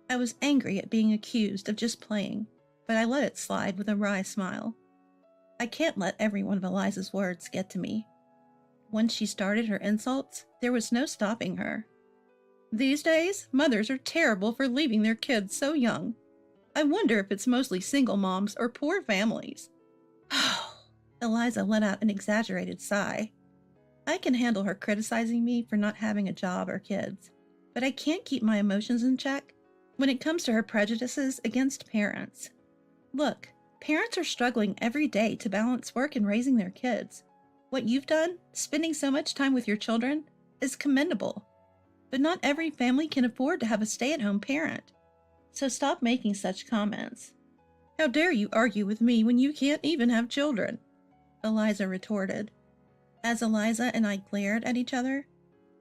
I was angry at being accused of just playing, but I let it slide with a wry smile. I can't let every one of Eliza's words get to me. Once she started her insults, there was no stopping her. "These days, mothers are terrible for leaving their kids so young. I wonder if it's mostly single moms or poor families." Eliza let out an exaggerated sigh. I can handle her criticizing me for not having a job or kids, but I can't keep my emotions in check when it comes to her prejudices against parents. Look, parents are struggling every day to balance work and raising their kids. What you've done, spending so much time with your children, is commendable. But not every family can afford to have a stay-at-home parent. So stop making such comments. "How dare you argue with me when you can't even have children?" Eliza retorted. As Eliza and I glared at each other,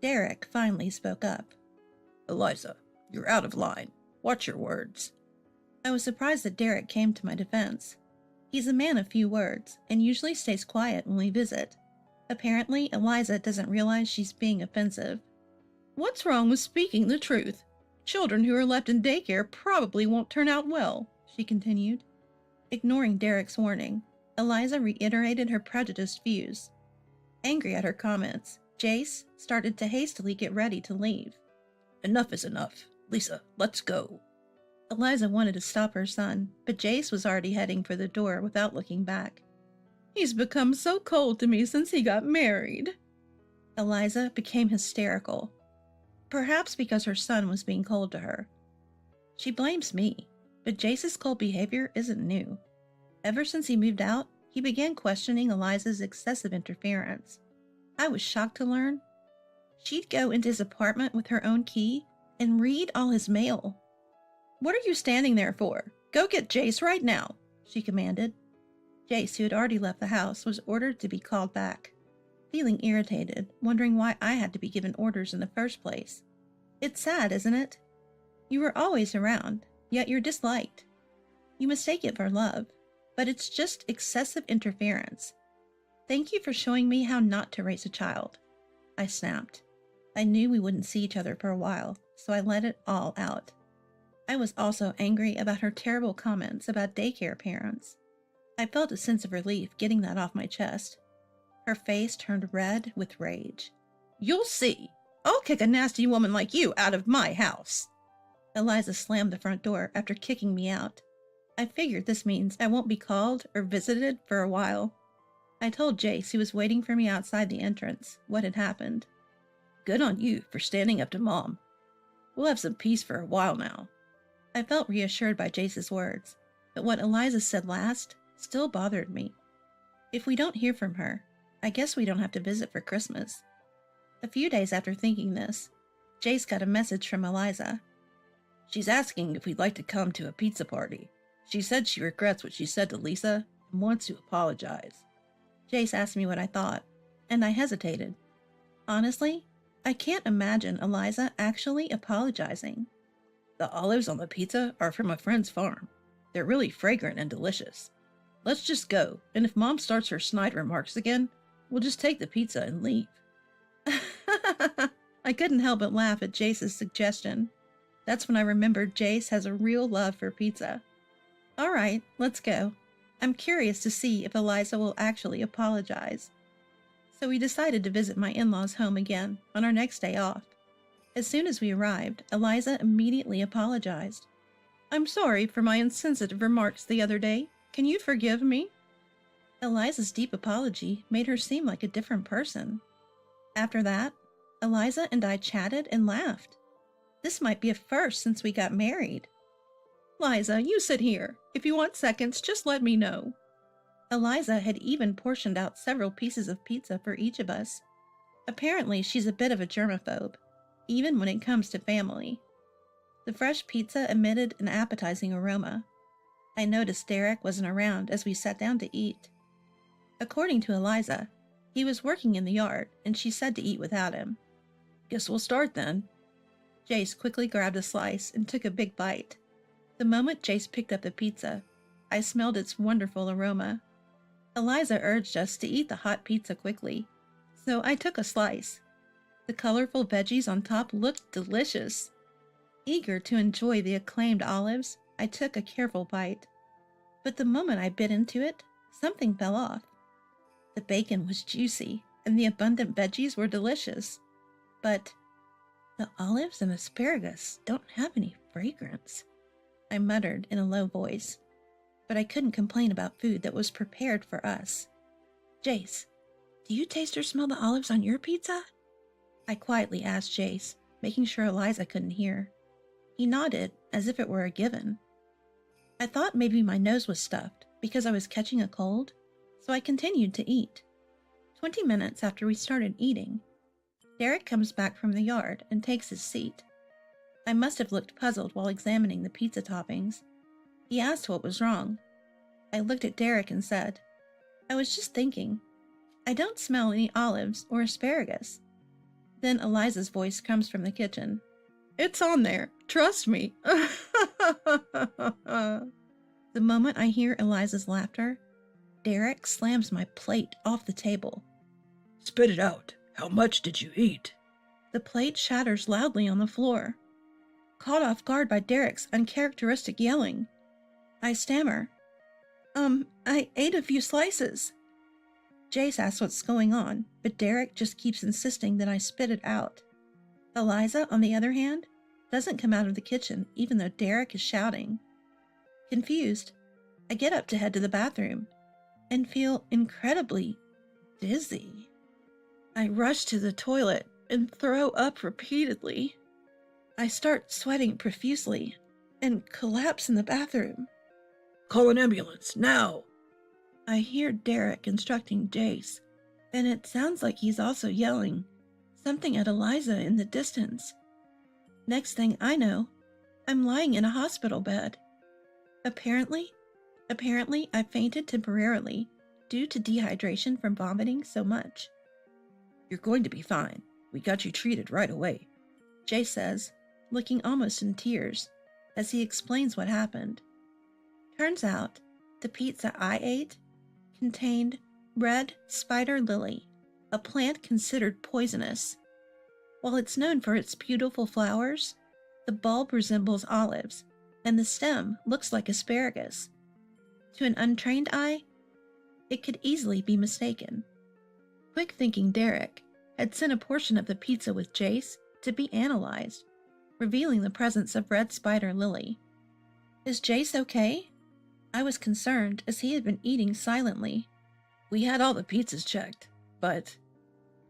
Derek finally spoke up. "Eliza, you're out of line. Watch your words." I was surprised that Derek came to my defense. He's a man of few words, and usually stays quiet when we visit. Apparently, Eliza doesn't realize she's being offensive. "What's wrong with speaking the truth? Children who are left in daycare probably won't turn out well," she continued. Ignoring Derek's warning, Eliza reiterated her prejudiced views. Angry at her comments, Jace started to hastily get ready to leave. "Enough is enough. Lisa, let's go." Eliza wanted to stop her son, but Jace was already heading for the door without looking back. "He's become so cold to me since he got married." Eliza became hysterical, perhaps because her son was being cold to her. She blames me, but Jace's cold behavior isn't new. Ever since he moved out, he began questioning Eliza's excessive interference. I was shocked to learn she'd go into his apartment with her own key and read all his mail. "What are you standing there for? Go get Jace right now," she commanded. Jace, who had already left the house, was ordered to be called back. Feeling irritated, wondering why I had to be given orders in the first place. It's sad, isn't it? You were always around, yet you're disliked. You mistake it for love, but it's just excessive interference. Thank you for showing me how not to raise a child. I snapped. I knew we wouldn't see each other for a while, so I let it all out. I was also angry about her terrible comments about daycare parents. I felt a sense of relief getting that off my chest. Her face turned red with rage. You'll see. I'll kick a nasty woman like you out of my house. Eliza slammed the front door after kicking me out. I figured this means I won't be called or visited for a while. I told Jace, who was waiting for me outside the entrance, what had happened. Good on you for standing up to Mom. We'll have some peace for a while now. I felt reassured by Jace's words, but what Eliza said last still bothered me. If we don't hear from her, I guess we don't have to visit for Christmas. A few days after thinking this, Jace got a message from Eliza. She's asking if we'd like to come to a pizza party. She said she regrets what she said to Lisa and wants to apologize. Jace asked me what I thought, and I hesitated. Honestly, I can't imagine Eliza actually apologizing. The olives on the pizza are from a friend's farm. They're really fragrant and delicious. Let's just go, and if Mom starts her snide remarks again, we'll just take the pizza and leave. I couldn't help but laugh at Jace's suggestion. That's when I remembered Jace has a real love for pizza. All right, let's go. I'm curious to see if Eliza will actually apologize. So we decided to visit my in-laws' home again on our next day off. As soon as we arrived, Eliza immediately apologized. I'm sorry for my insensitive remarks the other day. Can you forgive me? Eliza's deep apology made her seem like a different person. After that, Eliza and I chatted and laughed. This might be a first since we got married. Liza, you sit here. If you want seconds, just let me know. Eliza had even portioned out several pieces of pizza for each of us. Apparently, she's a bit of a germaphobe, even when it comes to family. The fresh pizza emitted an appetizing aroma. I noticed Derek wasn't around as we sat down to eat. According to Eliza, he was working in the yard, and she said to eat without him. Guess we'll start then. Jace quickly grabbed a slice and took a big bite. The moment Jace picked up the pizza, I smelled its wonderful aroma. Eliza urged us to eat the hot pizza quickly, so I took a slice. The colorful veggies on top looked delicious. Eager to enjoy the acclaimed olives, I took a careful bite. But the moment I bit into it, something fell off. The bacon was juicy, and the abundant veggies were delicious. But the olives and asparagus don't have any fragrance, I muttered in a low voice. But I couldn't complain about food that was prepared for us. Jace, do you taste or smell the olives on your pizza? I quietly asked Jace, making sure Eliza couldn't hear. He nodded, as if it were a given. I thought maybe my nose was stuffed because I was catching a cold, so I continued to eat. 20 minutes after we started eating, Derek comes back from the yard and takes his seat. I must have looked puzzled while examining the pizza toppings. He asked what was wrong. I looked at Derek and said, I was just thinking. I don't smell any olives or asparagus. Then Eliza's voice comes from the kitchen. It's on there. Trust me. The moment I hear Eliza's laughter, Derek slams my plate off the table. Spit it out. How much did you eat? The plate shatters loudly on the floor. Caught off guard by Derek's uncharacteristic yelling, I stammer. I ate a few slices. Jace asks what's going on, but Derek just keeps insisting that I spit it out. Eliza, on the other hand, doesn't come out of the kitchen even though Derek is shouting. Confused, I get up to head to the bathroom and feel incredibly dizzy. I rush to the toilet and throw up repeatedly. I start sweating profusely and collapse in the bathroom. Call an ambulance, now! I hear Derek instructing Jace, and it sounds like he's also yelling something at Eliza in the distance. Next thing I know, I'm lying in a hospital bed. Apparently, I fainted temporarily due to dehydration from vomiting so much. You're going to be fine. We got you treated right away, Jace says, looking almost in tears, as he explains what happened. Turns out, the pizza I ate contained Red spider lily, a plant considered poisonous. While it's known for its beautiful flowers, the bulb resembles olives, and the stem looks like asparagus. To an untrained eye, it could easily be mistaken. Quick-thinking Derek had sent a portion of the pizza with Jace to be analyzed, revealing the presence of red spider lily. Is Jace okay? I was concerned as he had been eating silently. We had all the pizzas checked, but...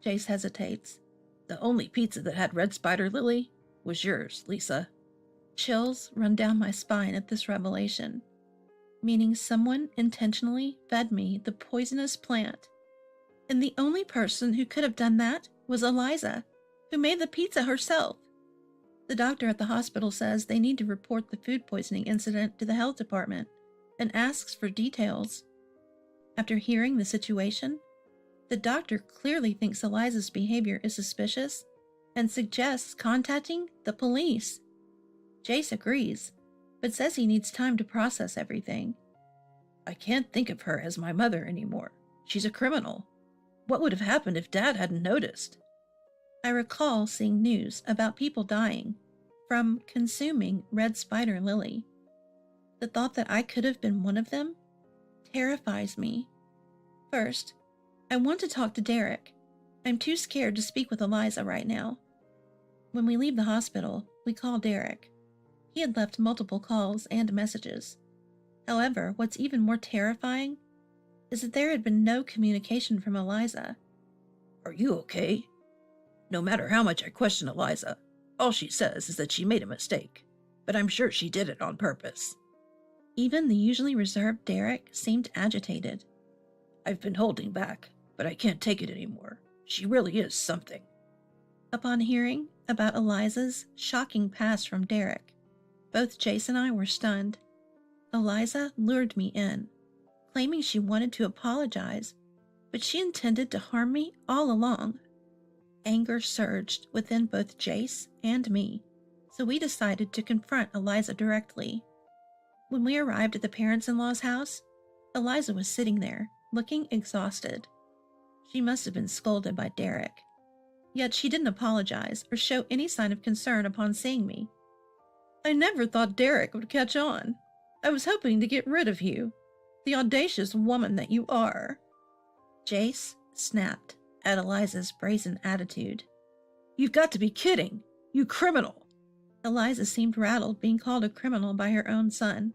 Jace hesitates. The only pizza that had red spider lily was yours, Lisa. Chills run down my spine at this revelation, meaning someone intentionally fed me the poisonous plant. And the only person who could have done that was Eliza, who made the pizza herself. The doctor at the hospital says they need to report the food poisoning incident to the health department and asks for details. After hearing the situation, the doctor clearly thinks Eliza's behavior is suspicious and suggests contacting the police. Jace agrees, but says he needs time to process everything. I can't think of her as my mother anymore. She's a criminal. What would have happened if Dad hadn't noticed? I recall seeing news about people dying from consuming red spider lily. The thought that I could have been one of them terrifies me. First, I want to talk to Derek. I'm too scared to speak with Eliza right now. When we leave the hospital, we call Derek. He had left multiple calls and messages. However, what's even more terrifying is that there had been no communication from Eliza. Are you okay? No matter how much I question Eliza, all she says is that she made a mistake, but I'm sure she did it on purpose. Even the usually reserved Derek seemed agitated. I've been holding back, but I can't take it anymore. She really is something. Upon hearing about Eliza's shocking past from Derek, both Jace and I were stunned. Eliza lured me in, claiming she wanted to apologize, but she intended to harm me all along. Anger surged within both Jace and me, so we decided to confront Eliza directly. When we arrived at the parents-in-law's house, Eliza was sitting there, looking exhausted. She must have been scolded by Derek. Yet she didn't apologize or show any sign of concern upon seeing me. I never thought Derek would catch on. I was hoping to get rid of you, the audacious woman that you are. Jace snapped at Eliza's brazen attitude. You've got to be kidding, you criminal. Eliza seemed rattled being called a criminal by her own son.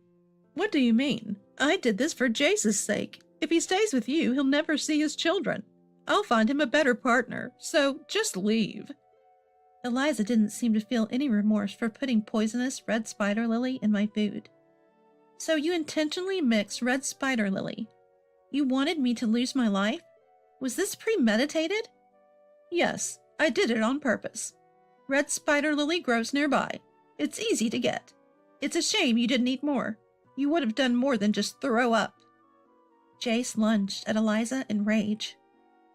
What do you mean? I did this for Jace's sake. If he stays with you, he'll never see his children. I'll find him a better partner, so just leave. Eliza didn't seem to feel any remorse for putting poisonous red spider lily in my food. So you intentionally mixed red spider lily. You wanted me to lose my life? Was this premeditated? Yes, I did it on purpose. Red spider lily grows nearby. It's easy to get. It's a shame you didn't eat more. You would have done more than just throw up. Jace lunged at Eliza in rage.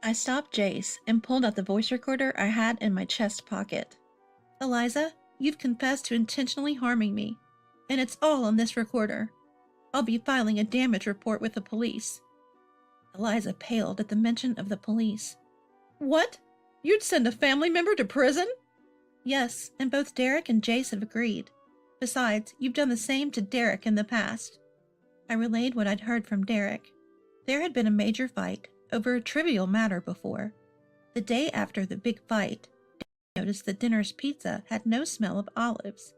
I stopped Jace and pulled out the voice recorder I had in my chest pocket. Eliza, you've confessed to intentionally harming me, and it's all on this recorder. I'll be filing a damage report with the police. Eliza paled at the mention of the police. What? You'd send a family member to prison? Yes, and both Derek and Jace have agreed. Besides, you've done the same to Derek in the past. I relayed what I'd heard from Derek. There had been a major fight over a trivial matter before. The day after the big fight, Derek noticed that dinner's pizza had no smell of olives.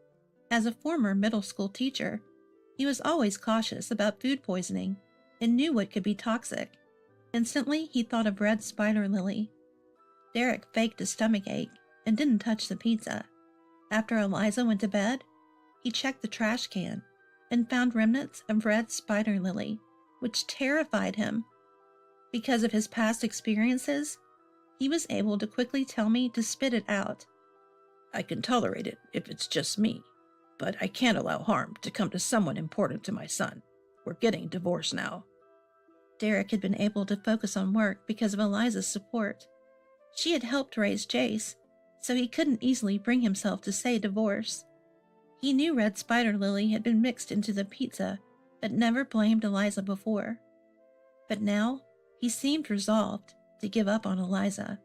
As a former middle school teacher, he was always cautious about food poisoning and knew what could be toxic. Instantly, he thought of red spider lily. Derek faked a stomach ache and didn't touch the pizza. After Eliza went to bed, he checked the trash can and found remnants of red spider lily, which terrified him. Because of his past experiences, he was able to quickly tell me to spit it out. I can tolerate it if it's just me, but I can't allow harm to come to someone important to my son. We're getting divorced now. Derek had been able to focus on work because of Eliza's support. She had helped raise Jace, so he couldn't easily bring himself to say divorce. He knew red spider lily had been mixed into the pizza, but never blamed Eliza before. But now, He seemed resolved to give up on Eliza.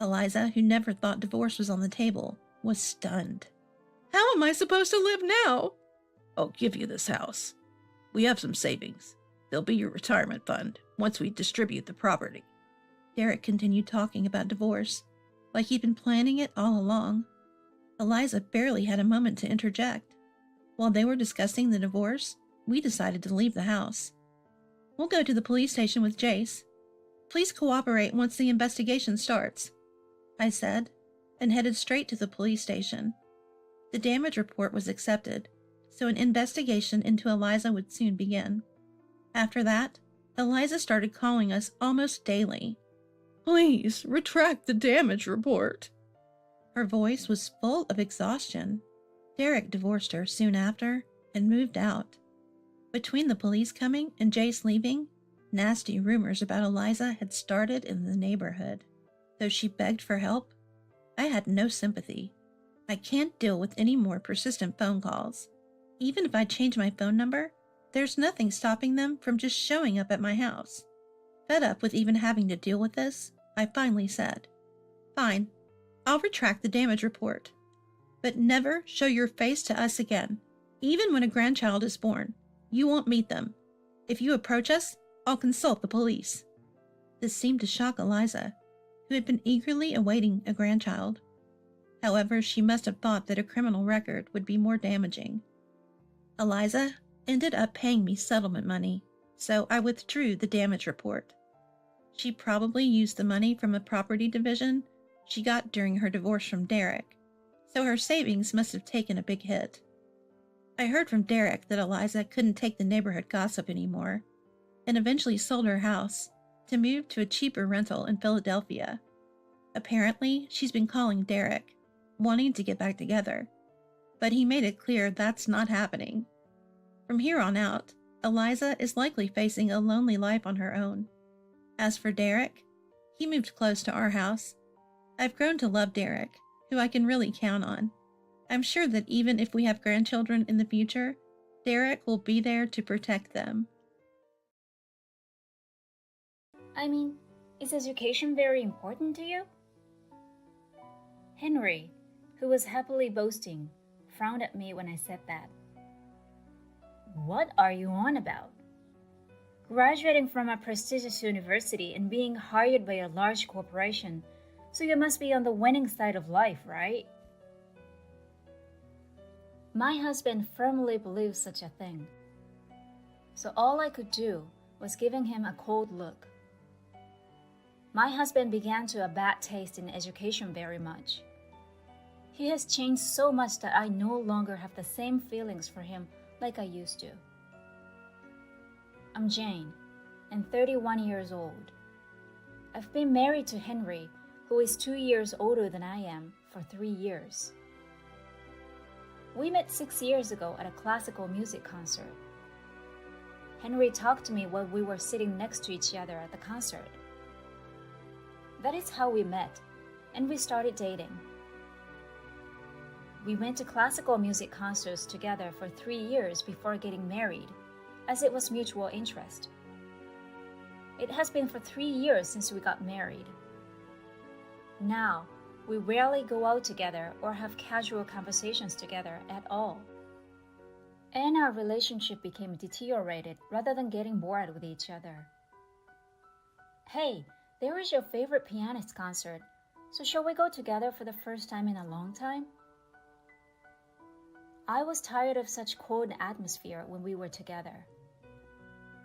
Eliza, who never thought divorce was on the table, was stunned. How am I supposed to live now? I'll give you this house. We have some savings. They'll be your retirement fund once we distribute the property. Derek continued talking about divorce, like he'd been planning it all along. Eliza barely had a moment to interject. While they were discussing the divorce, we decided to leave the house. We'll go to the police station with Jace. Please cooperate once the investigation starts, I said, and headed straight to the police station. The damage report was accepted, so an investigation into Eliza would soon begin. After that, Eliza started calling us almost daily. Please, retract the damage report. Her voice was full of exhaustion. Derek divorced her soon after and moved out. Between the police coming and Jace leaving, nasty rumors about Eliza had started in the neighborhood. Though she begged for help, I had no sympathy. I can't deal with any more persistent phone calls. Even if I change my phone number, there's nothing stopping them from just showing up at my house. Fed up with even having to deal with this, I finally said, "Fine, I'll retract the damage report. But never show your face to us again. Even when a grandchild is born, you won't meet them. If you approach us, I'll consult the police." This seemed to shock Eliza, who had been eagerly awaiting a grandchild. However, she must have thought that a criminal record would be more damaging. Eliza ended up paying me settlement money, so I withdrew the damage report. She probably used the money from a property division she got during her divorce from Derek, so her savings must have taken a big hit. I heard from Derek that Eliza couldn't take the neighborhood gossip anymore, and eventually sold her house to move to a cheaper rental in Philadelphia. Apparently, she's been calling Derek, wanting to get back together, but he made it clear that's not happening. From here on out, Eliza is likely facing a lonely life on her own. As for Derek, he moved close to our house. I've grown to love Derek, who I can really count on. I'm sure that even if we have grandchildren in the future, Derek will be there to protect them. I mean, is education very important to you? Henry, who was happily boasting, frowned at me when I said that. What are you on about? Graduating from a prestigious university and being hired by a large corporation, so you must be on the winning side of life, right? My husband firmly believes such a thing. So all I could do was giving him a cold look. My husband began to have bad taste in education very much. He has changed so much that I no longer have the same feelings for him like I used to. I'm Jane, and 31 years old. I've been married to Henry, who is 2 years older than I am, for 3 years. We met 6 years ago at a classical music concert. Henry talked to me while we were sitting next to each other at the concert. That is how we met, and we started dating. We went to classical music concerts together for 3 years before getting married, as it was mutual interest. It has been for 3 years since we got married. Now, we rarely go out together or have casual conversations together at all. And our relationship became deteriorated rather than getting bored with each other. Hey, there is your favorite pianist concert, so shall we go together for the first time in a long time? I was tired of such cold atmosphere when we were together.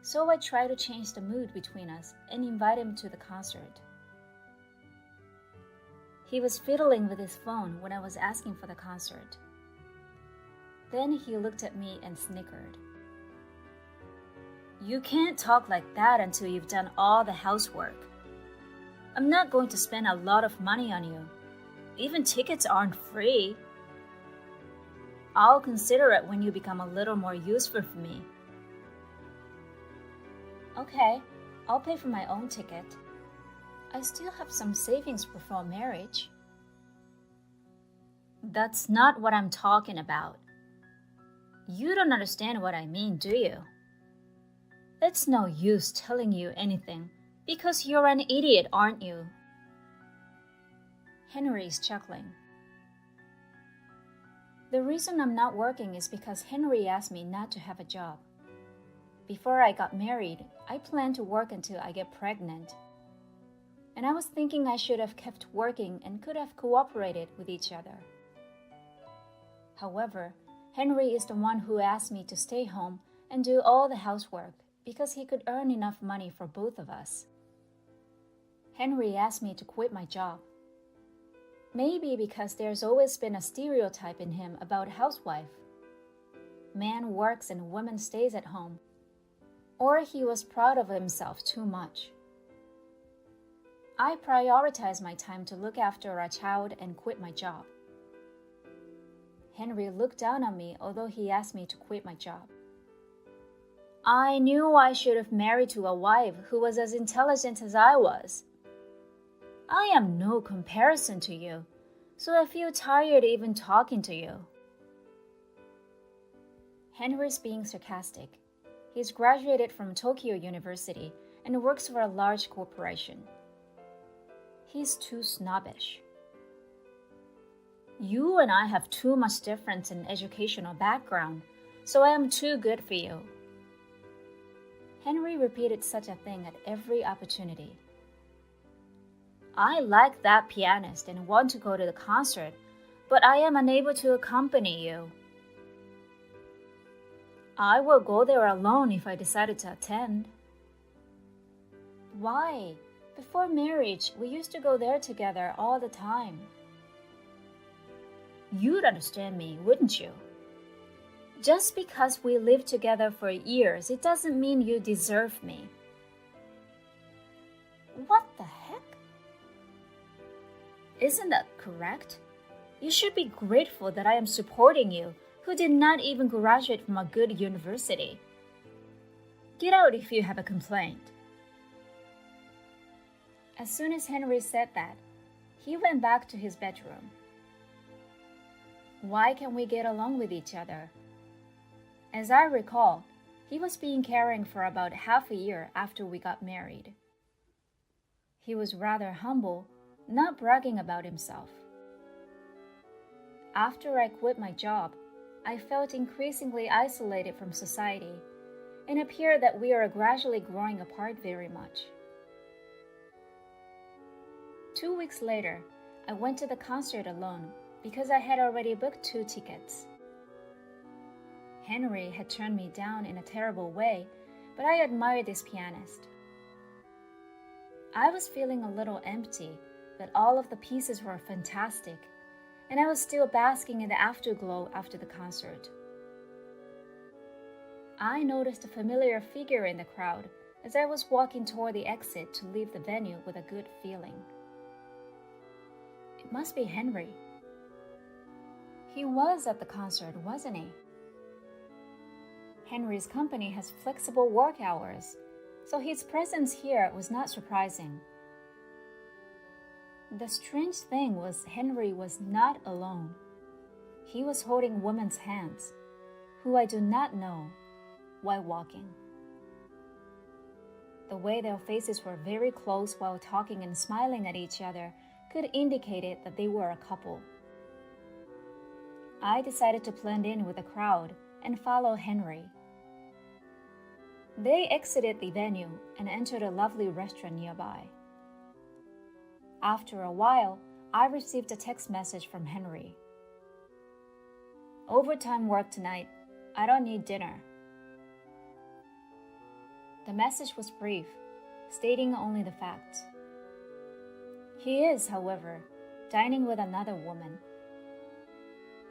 So I tried to change the mood between us and invite him to the concert. He was fiddling with his phone when I was asking for the concert. Then he looked at me and snickered. You can't talk like that until you've done all the housework. I'm not going to spend a lot of money on you. Even tickets aren't free. I'll consider it when you become a little more useful for me. Okay, I'll pay for my own ticket. I still have some savings before marriage. That's not what I'm talking about. You don't understand what I mean, do you? It's no use telling you anything Because you're an idiot, aren't you? Henry is chuckling. The reason I'm not working is because Henry asked me not to have a job. Before I got married, I planned to work until I get pregnant. And I was thinking I should have kept working and could have cooperated with each other. However, Henry is the one who asked me to stay home and do all the housework because he could earn enough money for both of us. Henry asked me to quit my job. Maybe because there's always been a stereotype in him about housewife. Man works and woman stays at home. Or he was proud of himself too much. I prioritized my time to look after our child and quit my job. Henry looked down on me although he asked me to quit my job. I knew I should have married to a wife who was as intelligent as I was. I am no comparison to you, so I feel tired even talking to you. Henry's being sarcastic. He's graduated from Tokyo University and works for a large corporation. He's too snobbish. You and I have too much difference in educational background, so I am too good for you. Henry repeated such a thing at every opportunity. I like that pianist and want to go to the concert, but I am unable to accompany you. I will go there alone if I decided to attend. Why? Before marriage, we used to go there together all the time. You'd understand me, wouldn't you? Just because we lived together for years, it doesn't mean you deserve me. What the heck? Isn't that correct? You should be grateful that I am supporting you, who did not even graduate from a good university. Get out if you have a complaint. As soon as Henry said that, he went back to his bedroom. Why can't we get along with each other? As I recall, he was being caring for about half a year after we got married. He was rather humble, not bragging about himself. After I quit my job, I felt increasingly isolated from society and appeared that we are gradually growing apart very much. 2 weeks later, I went to the concert alone because I had already booked 2 tickets. Henry had turned me down in a terrible way, but I admired this pianist. I was feeling a little empty, but all of the pieces were fantastic, and I was still basking in the afterglow after the concert. I noticed a familiar figure in the crowd as I was walking toward the exit to leave the venue with a good feeling. It must be Henry. He was at the concert, wasn't he? Henry's company has flexible work hours, so his presence here was not surprising. The strange thing was Henry was not alone. He was holding women's hands, who I do not know, while walking. The way their faces were very close while talking and smiling at each other could indicate that they were a couple. I decided to blend in with the crowd and follow Henry. They exited the venue and entered a lovely restaurant nearby. After a while, I received a text message from Henry. Overtime work tonight. I don't need dinner. The message was brief, stating only the facts. He is, however, dining with another woman.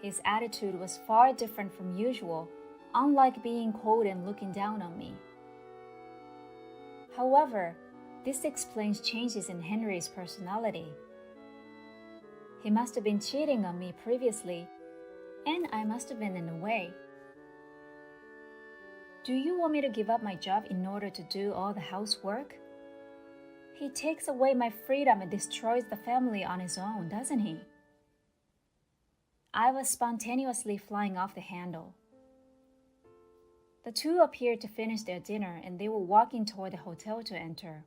His attitude was far different from usual, unlike being cold and looking down on me. However, this explains changes in Henry's personality. He must have been cheating on me previously, and I must have been in the way. Do you want me to give up my job in order to do all the housework? He takes away my freedom and destroys the family on his own, doesn't he? I was spontaneously flying off the handle. The two appeared to finish their dinner and they were walking toward the hotel to enter.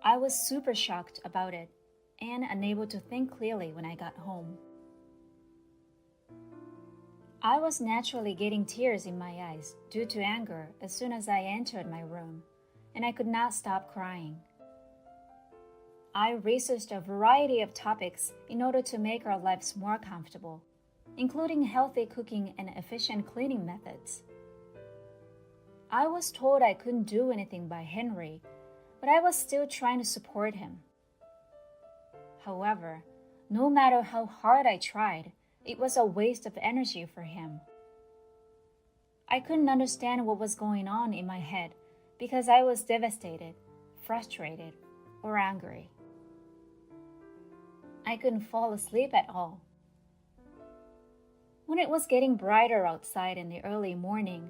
I was super shocked about it and unable to think clearly when I got home. I was naturally getting tears in my eyes due to anger as soon as I entered my room, and I could not stop crying. I researched a variety of topics in order to make our lives more comfortable, including healthy cooking and efficient cleaning methods. I was told I couldn't do anything by Henry, but I was still trying to support him. However, no matter how hard I tried, it was a waste of energy for him. I couldn't understand what was going on in my head because I was devastated, frustrated, or angry. I couldn't fall asleep at all. When it was getting brighter outside in the early morning,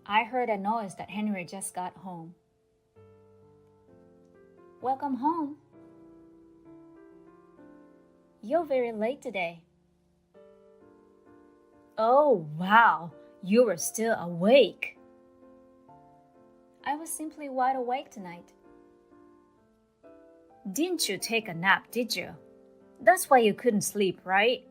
I heard a noise that Henry just got home. "Welcome home." "You're very late today." "Oh, wow, you were still awake." "I was simply wide awake tonight." "Didn't you take a nap, did you? That's why you couldn't sleep, right?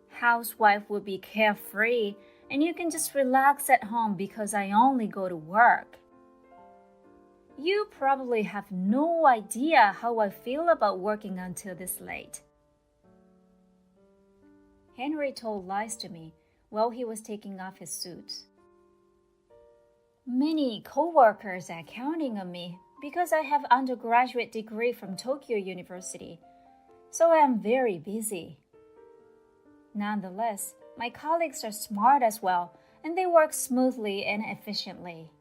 Housewife would be carefree, and you can just relax at home because I only go to work. You probably have no idea how I feel about working until this late." Henry told lies to me while he was taking off his suit. Many co-workers are counting on me because I have an undergraduate degree from Tokyo University, so I am very busy. Nonetheless, my colleagues are smart as well, and they work smoothly and efficiently.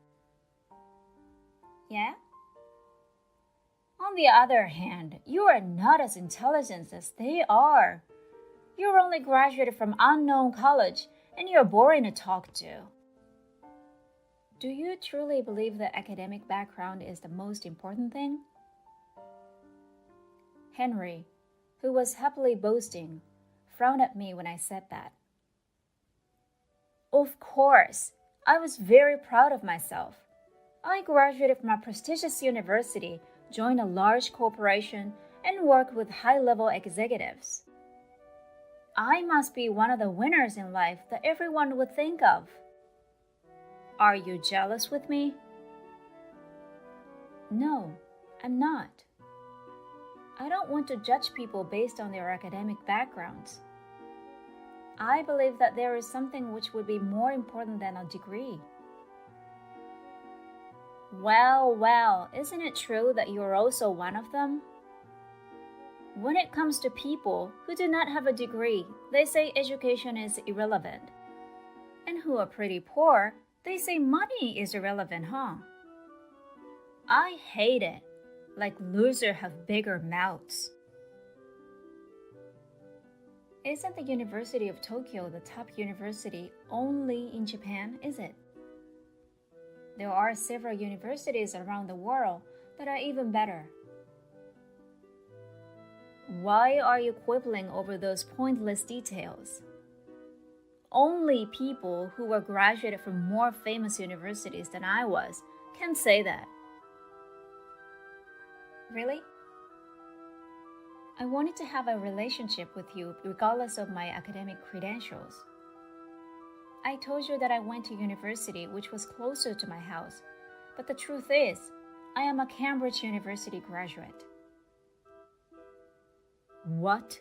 Yeah? On the other hand, you are not as intelligent as they are. You're only graduated from unknown college, and you're boring to talk to. Do you truly believe that academic background is the most important thing? Henry, who was happily boasting, frowned at me when I said that. Of course, I was very proud of myself. I graduated from a prestigious university, joined a large corporation, and worked with high-level executives. I must be one of the winners in life that everyone would think of. Are you jealous with me? No, I'm not. I don't want to judge people based on their academic backgrounds. I believe that there is something which would be more important than a degree. Well, isn't it true that you're also one of them? When it comes to people who do not have a degree, they say education is irrelevant. And who are pretty poor, they say money is irrelevant, huh? I hate it. Like losers have bigger mouths. Isn't the University of Tokyo the top university only in Japan, is it? There are several universities around the world that are even better. Why are you quibbling over those pointless details? Only people who were graduated from more famous universities than I was can say that. Really? I wanted to have a relationship with you regardless of my academic credentials. I told you that I went to university which was closer to my house, but the truth is, I am a Cambridge University graduate. What?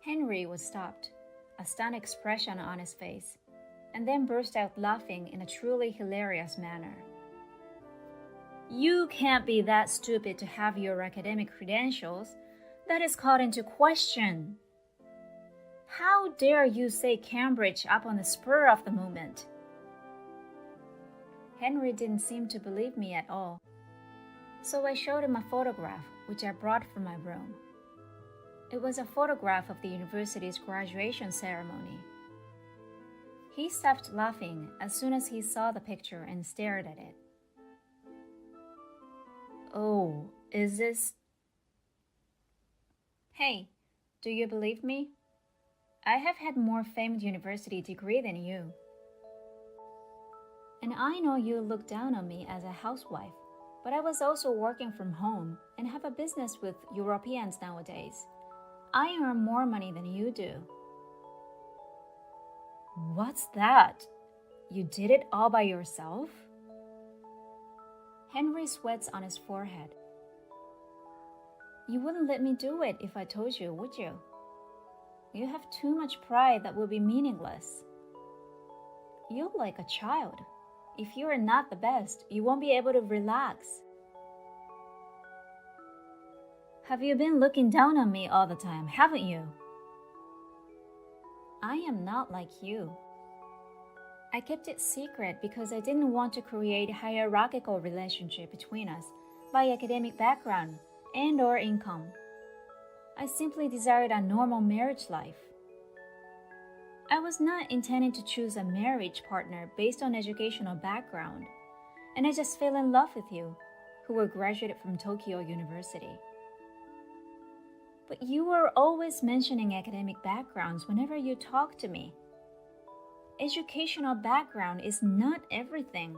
Henry was stopped, a stunned expression on his face, and then burst out laughing in a truly hilarious manner. You can't be that stupid to have your academic credentials. That is called into question. How dare you say Cambridge up on the spur of the moment? Henry didn't seem to believe me at all, so I showed him a photograph which I brought from my room. It was a photograph of the university's graduation ceremony. He stopped laughing as soon as he saw the picture and stared at it. Oh, is this... Hey, do you believe me? I have had more famed university degree than you. And I know you look down on me as a housewife, But I was also working from home and have a business with Europeans nowadays. I earn more money than you do. What's that? You did it all by yourself? Henry sweats on his forehead. You wouldn't let me do it if I told you, would you? You have too much pride that will be meaningless. You're like a child. If you are not the best, you won't be able to relax. Have you been looking down on me all the time, haven't you? I am not like you. I kept it secret because I didn't want to create a hierarchical relationship between us by academic background and/or income. I simply desired a normal marriage life. I was not intending to choose a marriage partner based on educational background, and I just fell in love with you, who were graduated from Tokyo University. But you were always mentioning academic backgrounds whenever you talk to me. Educational background is not everything.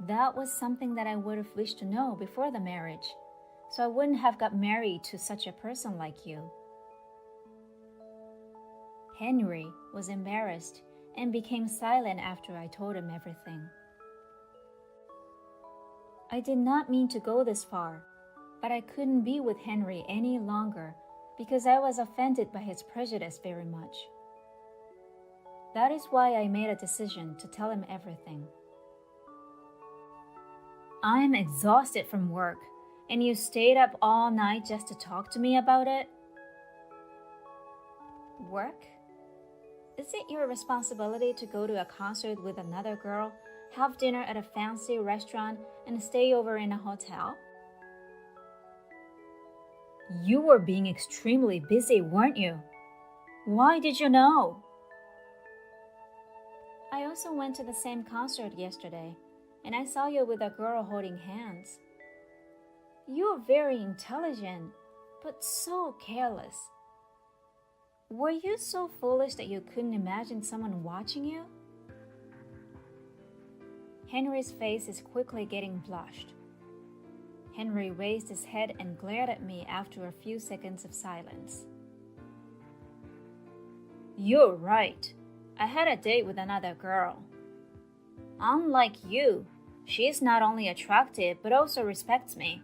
That was something that I would have wished to know before the marriage, so I wouldn't have got married to such a person like you. Henry was embarrassed and became silent after I told him everything. I did not mean to go this far, but I couldn't be with Henry any longer because I was offended by his prejudice very much. That is why I made a decision to tell him everything. I'm exhausted from work, and you stayed up all night just to talk to me about it? Work? Is it your responsibility to go to a concert with another girl, have dinner at a fancy restaurant, and stay over in a hotel? You were being extremely busy, weren't you? Why did you know? I also went to the same concert yesterday, and I saw you with a girl holding hands. You are very intelligent, but so careless. Were you so foolish that you couldn't imagine someone watching you? Henry's face is quickly getting blushed. Henry raised his head and glared at me after a few seconds of silence. You're right. I had a date with another girl. Unlike you, she is not only attractive but also respects me.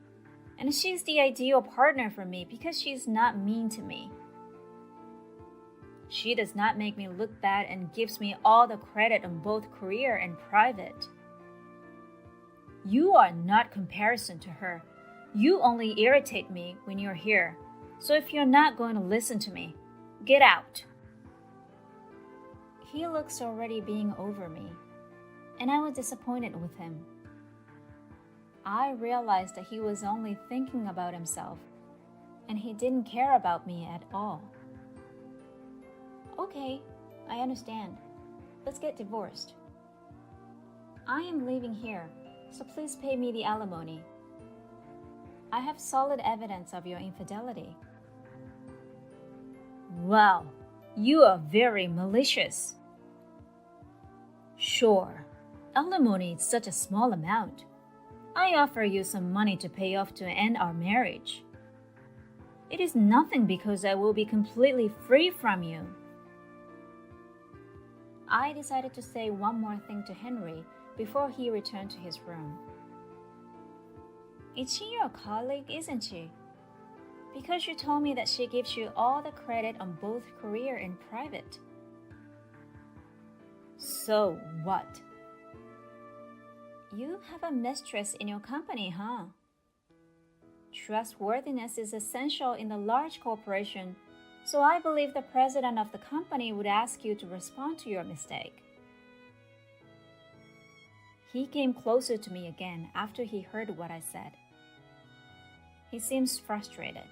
And she's the ideal partner for me because she's not mean to me. She does not make me look bad and gives me all the credit on both career and private. You are not comparison to her. You only irritate me when you're here. So if you're not going to listen to me, get out. He looks already being over me, and I was disappointed with him. I realized that he was only thinking about himself, and he didn't care about me at all. Okay, I understand. Let's get divorced. I am leaving here, so please pay me the alimony. I have solid evidence of your infidelity. Wow, you are very malicious. Sure, alimony is such a small amount. I offer you some money to pay off to end our marriage. It is nothing because I will be completely free from you. I decided to say one more thing to Henry before he returned to his room. Is she your colleague, isn't she? Because you told me that she gives you all the credit on both career and private. So what? You have a mistress in your company, huh? Trustworthiness is essential in a large corporation, so I believe the president of the company would ask you to respond to your mistake. He came closer to me again after he heard what I said. He seems frustrated.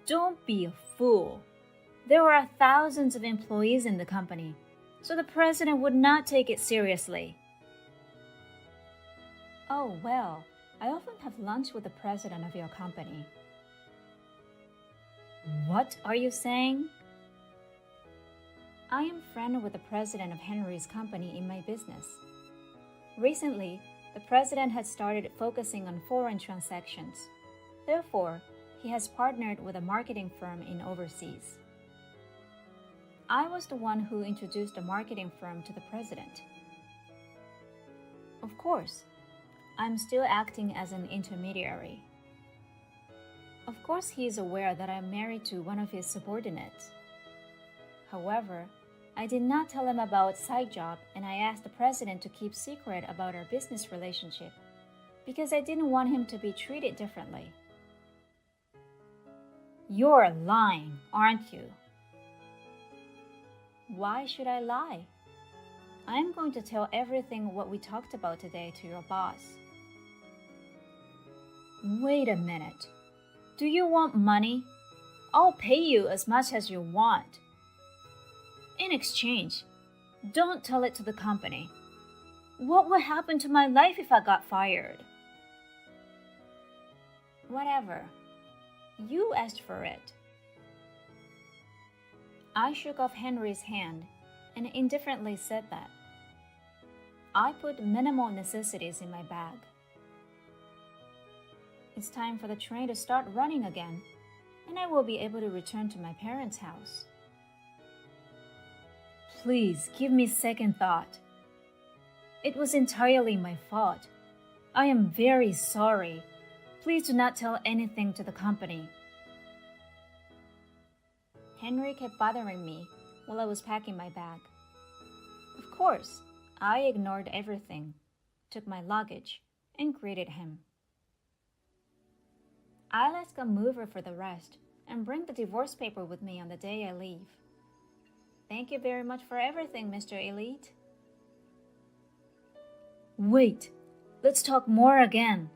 Don't be a fool. There are thousands of employees in the company, so the president would not take it seriously. Oh, well, I often have lunch with the president of your company. What are you saying? I am friend with the president of Henry's company in my business. Recently, the president had started focusing on foreign transactions. Therefore, he has partnered with a marketing firm in overseas. I was the one who introduced the marketing firm to the president. Of course, I'm still acting as an intermediary. Of course, he is aware that I'm married to one of his subordinates. However, I did not tell him about side job, and I asked the president to keep secret about our business relationship because I didn't want him to be treated differently. You're lying, aren't you? Why should I lie? I'm going to tell everything what we talked about today to your boss. Wait a minute. Do you want money? I'll pay you as much as you want. In exchange, don't tell it to the company. What would happen to my life if I got fired? Whatever. You asked for it. I shook off Henry's hand and indifferently said that. I put minimal necessities in my bag. It's time for the train to start running again, and I will be able to return to my parents' house. Please give me second thought. It was entirely my fault. I am very sorry. Please do not tell anything to the company. Henry kept bothering me while I was packing my bag. Of course, I ignored everything, took my luggage, and greeted him. I'll ask a mover for the rest and bring the divorce paper with me on the day I leave. Thank you very much for everything, Mr. Elite. Wait, let's talk more again.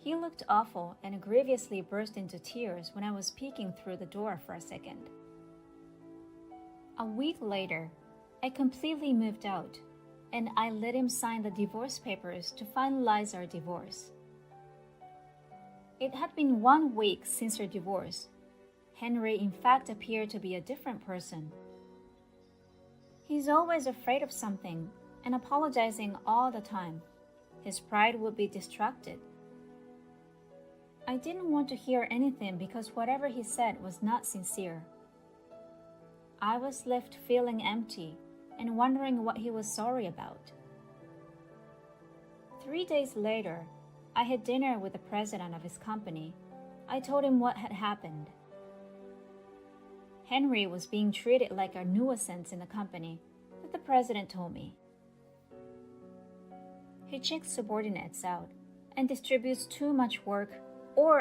He looked awful and grievously burst into tears when I was peeking through the door for a second. A week later, I completely moved out, and I let him sign the divorce papers to finalize our divorce. It had been 1 week since our divorce. Henry, in fact, appeared to be a different person. He's always afraid of something and apologizing all the time. His pride would be distracted. I didn't want to hear anything because whatever he said was not sincere. I was left feeling empty and wondering what he was sorry about. 3 days later, I had dinner with the president of his company. I told him what had happened. Henry was being treated like a nuisance in the company, but the president told me. He checks subordinates out and distributes too much work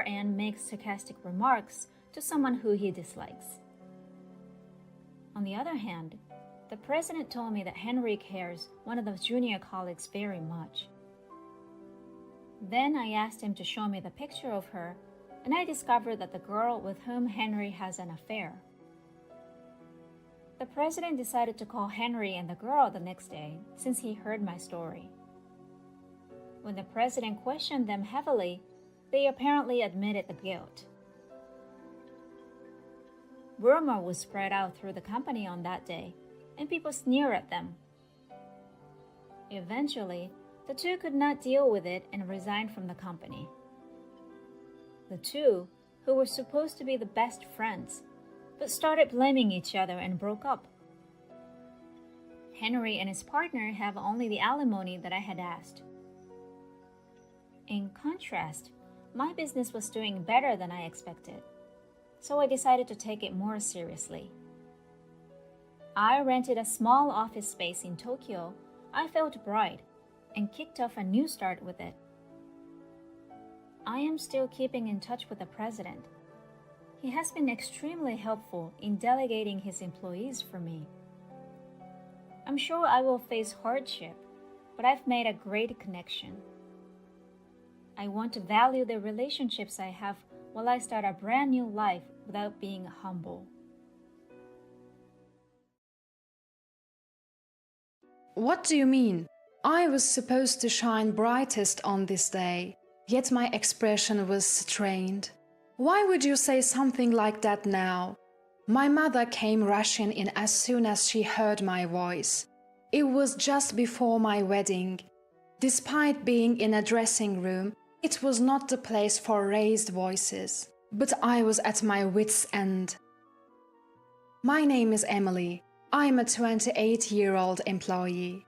and makes sarcastic remarks to someone who he dislikes. On the other hand, the president told me that Henry cares one of the junior colleagues very much. Then I asked him to show me the picture of her, and I discovered that the girl with whom Henry has an affair. The president decided to call Henry and the girl the next day since he heard my story. When the president questioned them heavily, they apparently admitted the guilt. Rumor was spread out through the company on that day, and people sneered at them. Eventually, the two could not deal with it and resigned from the company. The two, who were supposed to be the best friends, but started blaming each other and broke up. Henry and his partner have only the alimony that I had asked. In contrast, my business was doing better than I expected, so I decided to take it more seriously. I rented a small office space in Tokyo. I felt bright and kicked off a new start with it. I am still keeping in touch with the president. He has been extremely helpful in delegating his employees for me. I'm sure I will face hardship, but I've made a great connection. I want to value the relationships I have while I start a brand new life without being humble. What do you mean? I was supposed to shine brightest on this day, yet my expression was strained. Why would you say something like that now? My mother came rushing in as soon as she heard my voice. It was just before my wedding. Despite being in a dressing room, it was not the place for raised voices, but I was at my wits' end. My name is Emily. I'm a 28-year-old employee.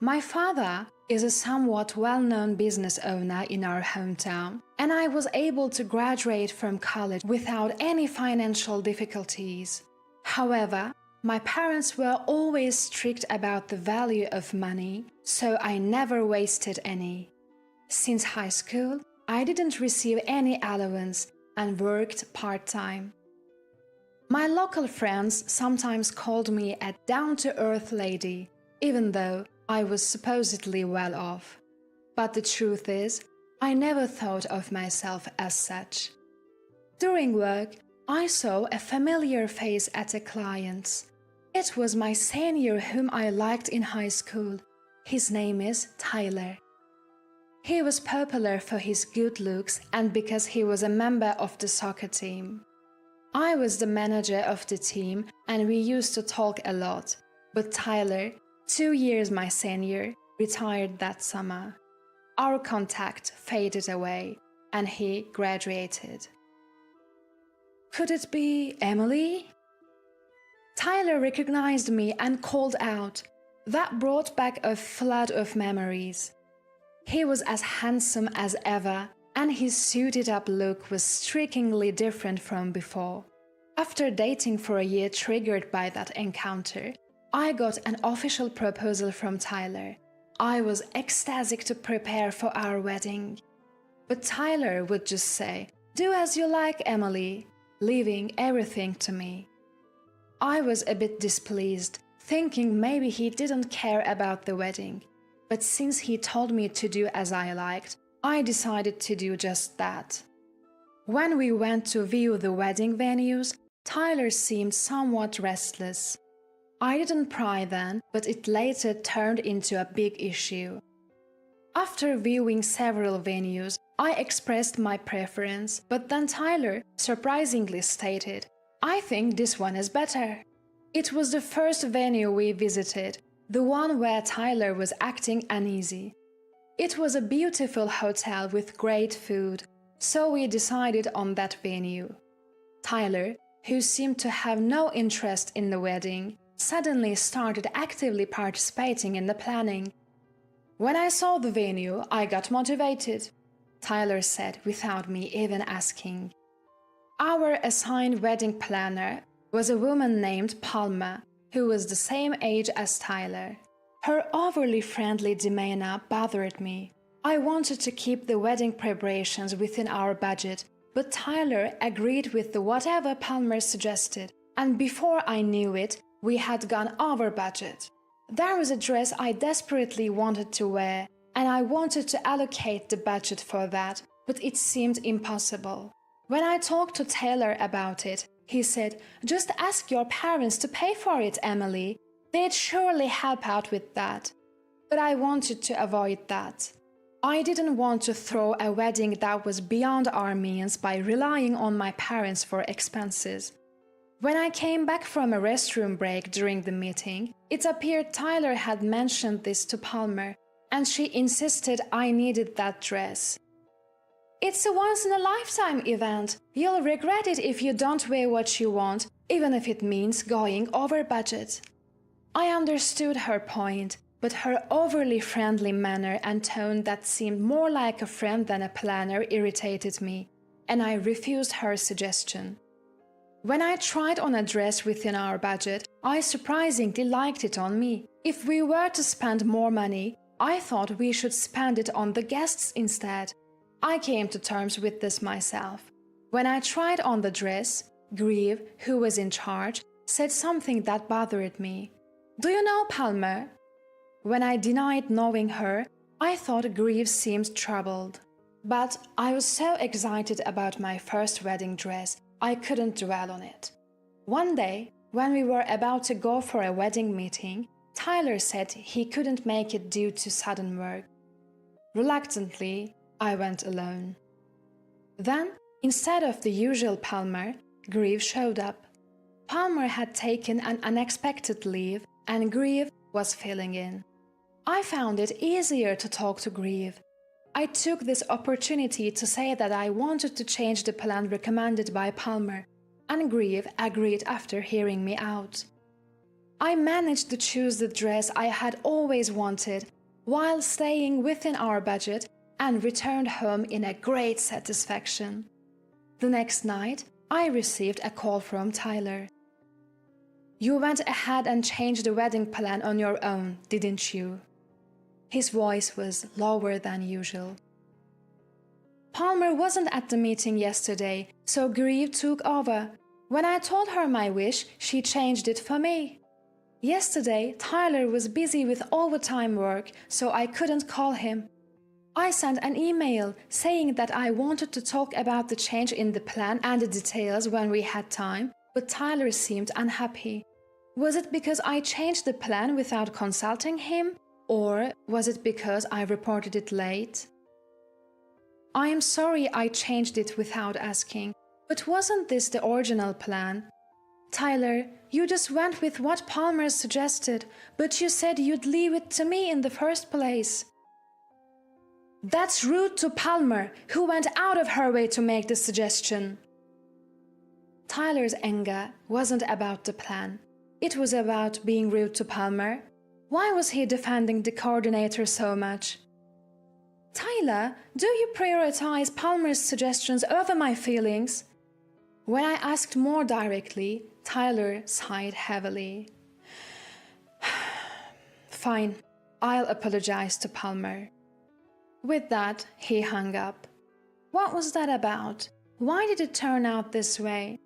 My father is a somewhat well-known business owner in our hometown, and I was able to graduate from college without any financial difficulties. However, my parents were always strict about the value of money, so I never wasted any. Since high school, I didn't receive any allowance and worked part-time. My local friends sometimes called me a down-to-earth lady, even though I was supposedly well off. But the truth is, I never thought of myself as such. During work, I saw a familiar face at a client's. It was my senior whom I liked in high school. His name is Tyler. He was popular for his good looks and because he was a member of the soccer team. I was the manager of the team and we used to talk a lot, but Tyler, 2 years my senior, retired that summer. Our contact faded away and he graduated. Could it be Emily? Tyler recognized me and called out. That brought back a flood of memories. He was as handsome as ever, and his suited-up look was strikingly different from before. After dating for a year triggered by that encounter, I got an official proposal from Tyler. I was ecstatic to prepare for our wedding. But Tyler would just say, "Do as you like, Emily," leaving everything to me. I was a bit displeased, thinking maybe he didn't care about the wedding. But since he told me to do as I liked, I decided to do just that. When we went to view the wedding venues, Tyler seemed somewhat restless. I didn't pry then, but it later turned into a big issue. After viewing several venues, I expressed my preference, but then Tyler surprisingly stated, "I think this one is better." It was the first venue we visited, the one where Tyler was acting uneasy. It was a beautiful hotel with great food, so we decided on that venue. Tyler, who seemed to have no interest in the wedding, suddenly started actively participating in the planning. "When I saw the venue, I got motivated," Tyler said without me even asking. Our assigned wedding planner was a woman named Palma, who was the same age as Tyler. Her overly friendly demeanor bothered me. I wanted to keep the wedding preparations within our budget, but Tyler agreed with whatever Palmer suggested, and before I knew it, we had gone over budget. There was a dress I desperately wanted to wear, and I wanted to allocate the budget for that, but it seemed impossible. When I talked to Taylor about it, he said, "Just ask your parents to pay for it, Emily. They'd surely help out with that." But I wanted to avoid that. I didn't want to throw a wedding that was beyond our means by relying on my parents for expenses. When I came back from a restroom break during the meeting, it appeared Tyler had mentioned this to Palmer, and she insisted I needed that dress. "It's a once-in-a-lifetime event. You'll regret it if you don't wear what you want, even if it means going over budget." I understood her point, but her overly friendly manner and tone that seemed more like a friend than a planner irritated me, and I refused her suggestion. When I tried on a dress within our budget, I surprisingly liked it on me. If we were to spend more money, I thought we should spend it on the guests instead. I came to terms with this myself. When I tried on the dress, Grieve, who was in charge, said something that bothered me. "Do you know Palmer?" When I denied knowing her, I thought Grieve seemed troubled. But I was so excited about my first wedding dress, I couldn't dwell on it. One day, when we were about to go for a wedding meeting, Tyler said he couldn't make it due to sudden work. Reluctantly, I went alone. Then, instead of the usual Palmer, Grieve showed up. Palmer had taken an unexpected leave, and Grieve was filling in. I found it easier to talk to Grieve. I took this opportunity to say that I wanted to change the plan recommended by Palmer, and Grieve agreed after hearing me out. I managed to choose the dress I had always wanted while staying within our budget and returned home in a great satisfaction. The next night, I received a call from Tyler. "You went ahead and changed the wedding plan on your own, didn't you?" His voice was lower than usual. "Palmer wasn't at the meeting yesterday, so Grieve took over. When I told her my wish, she changed it for me. Yesterday, Tyler was busy with overtime work, so I couldn't call him. I sent an email saying that I wanted to talk about the change in the plan and the details when we had time, but Tyler seemed unhappy. Was it because I changed the plan without consulting him, or was it because I reported it late? I am sorry I changed it without asking, but wasn't this the original plan? Tyler, you just went with what Palmer suggested, but you said you'd leave it to me in the first place." "That's rude to Palmer, who went out of her way to make the suggestion." Tyler's anger wasn't about the plan. It was about being rude to Palmer. Why was he defending the coordinator so much? "Tyler, do you prioritize Palmer's suggestions over my feelings?" When I asked more directly, Tyler sighed heavily. "Fine, I'll apologize to Palmer." With that, he hung up. What was that about? Why did it turn out this way?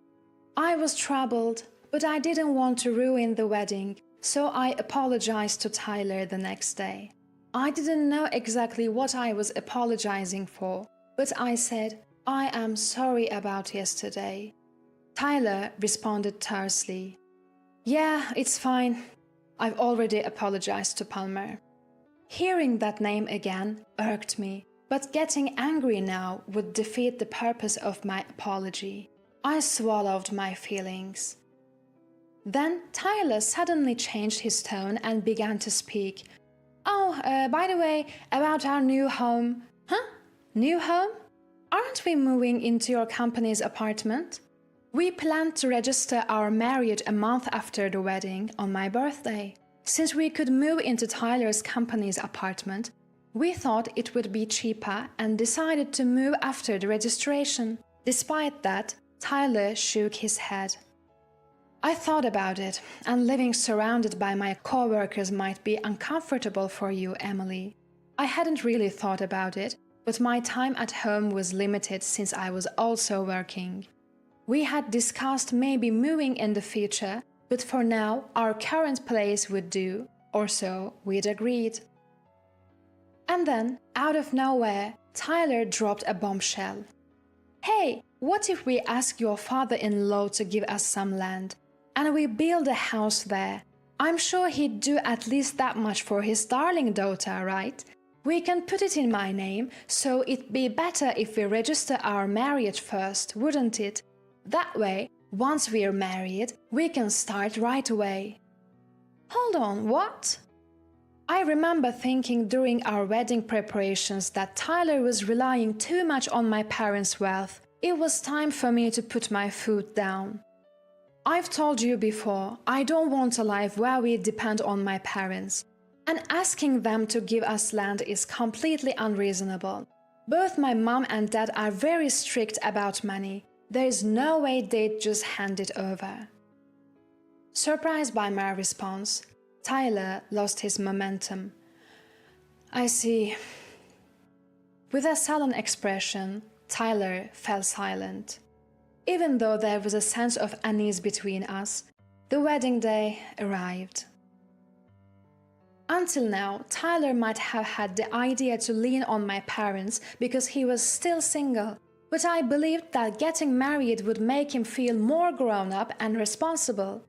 I was troubled, but I didn't want to ruin the wedding, so I apologized to Tyler the next day. I didn't know exactly what I was apologizing for, but I said, "I am sorry about yesterday." Tyler responded tersely, "Yeah, it's fine. I've already apologized to Palmer." Hearing that name again irked me, but getting angry now would defeat the purpose of my apology. I swallowed my feelings. Then Tyler suddenly changed his tone and began to speak. "Oh, by the way, about our new home." "Huh? New home? Aren't we moving into your company's apartment? We planned to register our marriage a month after the wedding on my birthday. Since we could move into Tyler's company's apartment, we thought it would be cheaper and decided to move after the registration." Despite that, Tyler shook his head. "I thought about it, and living surrounded by my co-workers might be uncomfortable for you, Emily. I hadn't really thought about it, but my time at home was limited since I was also working. We had discussed maybe moving in the future, but for now our current place would do, or so we'd agreed." And then, out of nowhere, Tyler dropped a bombshell. "Hey, what if we ask your father-in-law to give us some land, and we build a house there? I'm sure he'd do at least that much for his darling daughter, right? We can put it in my name, so it'd be better if we register our marriage first, wouldn't it? That way, once we're married, we can start right away." "Hold on, what?" I remember thinking during our wedding preparations that Tyler was relying too much on my parents' wealth. It was time for me to put my foot down. "I've told you before, I don't want a life where we depend on my parents, and asking them to give us land is completely unreasonable. Both my mom and dad are very strict about money. There is no way they'd just hand it over." Surprised by my response, Tyler lost his momentum. "I see." With a sullen expression, Tyler fell silent. Even though there was a sense of unease between us, the wedding day arrived. Until now, Tyler might have had the idea to lean on my parents because he was still single, but I believed that getting married would make him feel more grown up and responsible.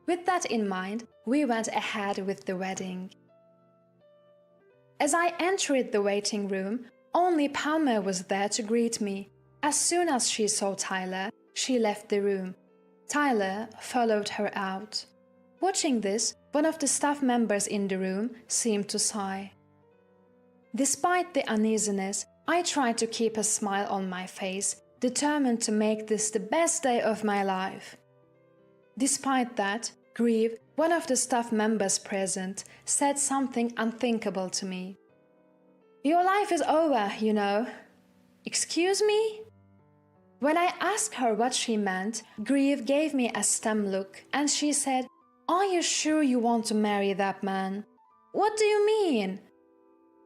With that in mind, we went ahead with the wedding. As I entered the waiting room, only Palmer was there to greet me. As soon as she saw Tyler, she left the room. Tyler followed her out. Watching this, one of the staff members in the room seemed to sigh. Despite the uneasiness, I tried to keep a smile on my face, determined to make this the best day of my life. Despite that, Grieve, one of the staff members present, said something unthinkable to me. "Your life is over, you know." "Excuse me?" When I asked her what she meant, Grieve gave me a stem look and she said, "Are you sure you want to marry that man?" "What do you mean?"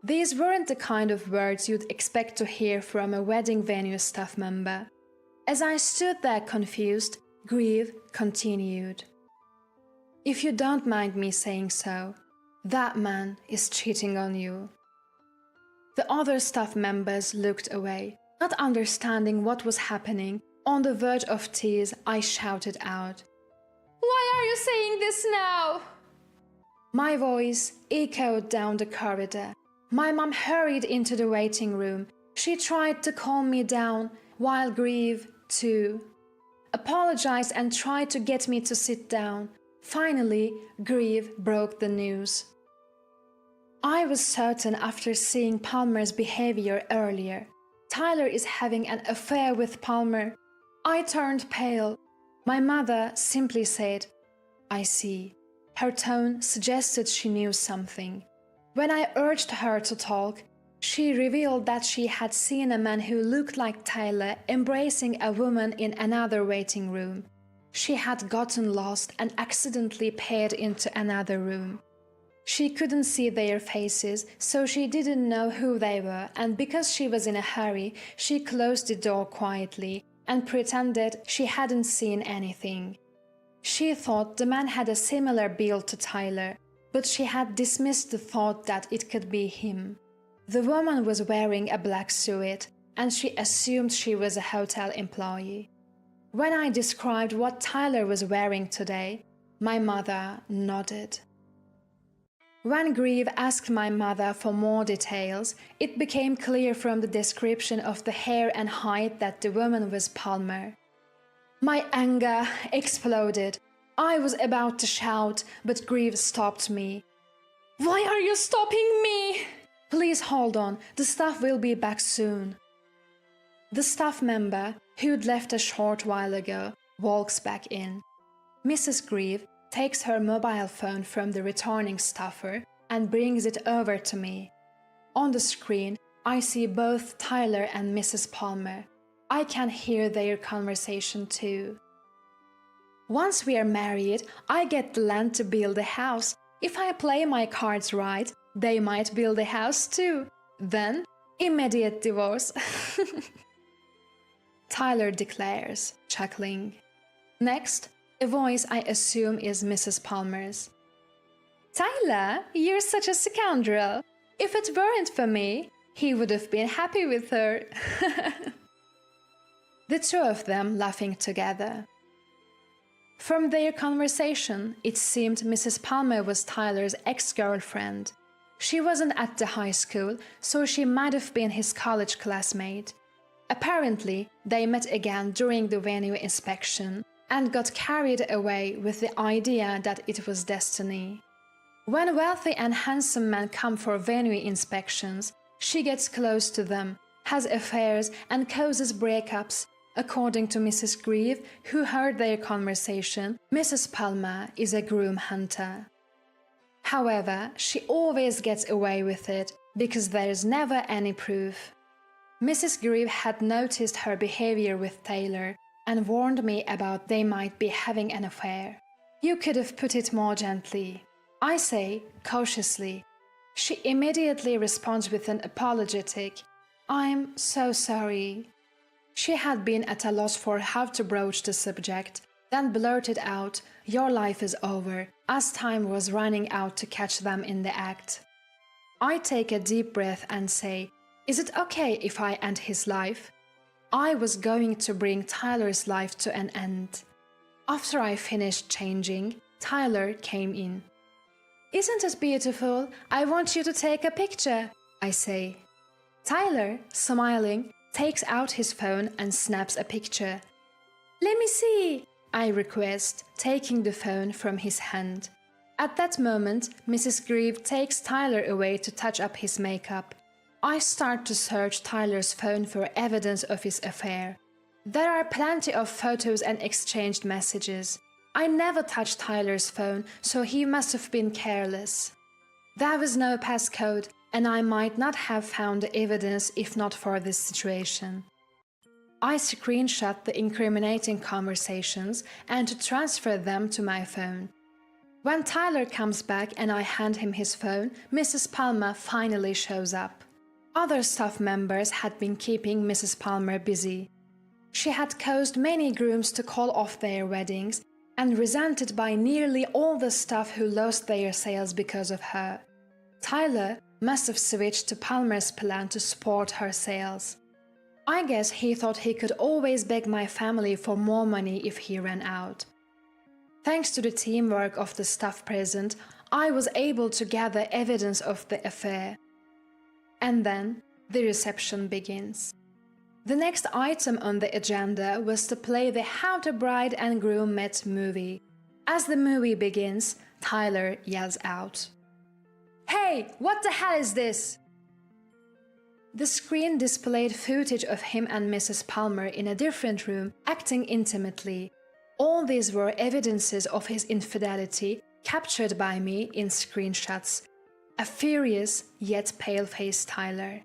These weren't the kind of words you'd expect to hear from a wedding venue staff member. As I stood there confused, Grieve continued. "If you don't mind me saying so, that man is cheating on you." The other staff members looked away. Not understanding what was happening, on the verge of tears, I shouted out, "Why are you saying this now?" My voice echoed down the corridor. My mom hurried into the waiting room. She tried to calm me down, while Grieve, too, apologized and tried to get me to sit down. Finally, Grieve broke the news. I was certain after seeing Palmer's behavior earlier. Tyler is having an affair with Palmer. I turned pale. My mother simply said, "I see." Her tone suggested she knew something. When I urged her to talk, she revealed that she had seen a man who looked like Tyler embracing a woman in another waiting room. She had gotten lost and accidentally peered into another room. She couldn't see their faces, so she didn't know who they were, and because she was in a hurry, she closed the door quietly and pretended she hadn't seen anything. She thought the man had a similar build to Tyler, but she had dismissed the thought that it could be him. The woman was wearing a black suit, and she assumed she was a hotel employee. When I described what Tyler was wearing today, my mother nodded. When Grieve asked my mother for more details, it became clear from the description of the hair and height that the woman was Palmer. My anger exploded. I was about to shout, but Grieve stopped me. "Why are you stopping me?" "Please hold on, the staff will be back soon." The staff member, who'd left a short while ago, walks back in. Mrs. Grieve takes her mobile phone from the returning staffer and brings it over to me. On the screen, I see both Tyler and Mrs. Palmer. I can hear their conversation too. "Once we are married, I get the land to build a house. If I play my cards right, they might build a house too. Then, immediate divorce." Tyler declares, chuckling. Next, a voice I assume is Mrs. Palmer's. "Tyler, you're such a scoundrel. If it weren't for me, he would have been happy with her." The two of them laughing together. From their conversation, it seemed Mrs. Palmer was Tyler's ex-girlfriend. She wasn't at the high school, so she might have been his college classmate. Apparently, they met again during the venue inspection and got carried away with the idea that it was destiny. When wealthy and handsome men come for venue inspections, she gets close to them, has affairs, and causes breakups. According to Mrs. Grieve, who heard their conversation, Mrs. Palmer is a groom hunter. However, she always gets away with it because there is never any proof. Mrs. Grieve had noticed her behavior with Taylor and warned me about they might be having an affair. "You could have put it more gently," I say, cautiously. She immediately responds with an apologetic, "I'm so sorry." She had been at a loss for how to broach the subject, then blurted out, "Your life is over," as time was running out to catch them in the act. I take a deep breath and say, "Is it okay if I end his life?" I was going to bring Tyler's life to an end. After I finished changing, Tyler came in. "Isn't it beautiful? I want you to take a picture," I say. Tyler, smiling, takes out his phone and snaps a picture. "Let me see," I request, taking the phone from his hand. At that moment, Mrs. Grieve takes Tyler away to touch up his makeup. I start to search Tyler's phone for evidence of his affair. There are plenty of photos and exchanged messages. I never touched Tyler's phone, so he must have been careless. There was no passcode, and I might not have found the evidence if not for this situation. I screenshot the incriminating conversations and to transfer them to my phone. When Tyler comes back and I hand him his phone, Mrs. Palmer finally shows up. Other staff members had been keeping Mrs. Palmer busy. She had caused many grooms to call off their weddings and resented by nearly all the staff who lost their sales because of her. Tyler must have switched to Palmer's plan to support her sales. I guess he thought he could always beg my family for more money if he ran out. Thanks to the teamwork of the staff present, I was able to gather evidence of the affair. And then the reception begins. The next item on the agenda was to play the How the Bride and Groom Met movie. As the movie begins, Tyler yells out, "Hey, what the hell is this?" The screen displayed footage of him and Mrs. Palmer in a different room, acting intimately. All these were evidences of his infidelity, captured by me in screenshots. A furious yet pale-faced Tyler.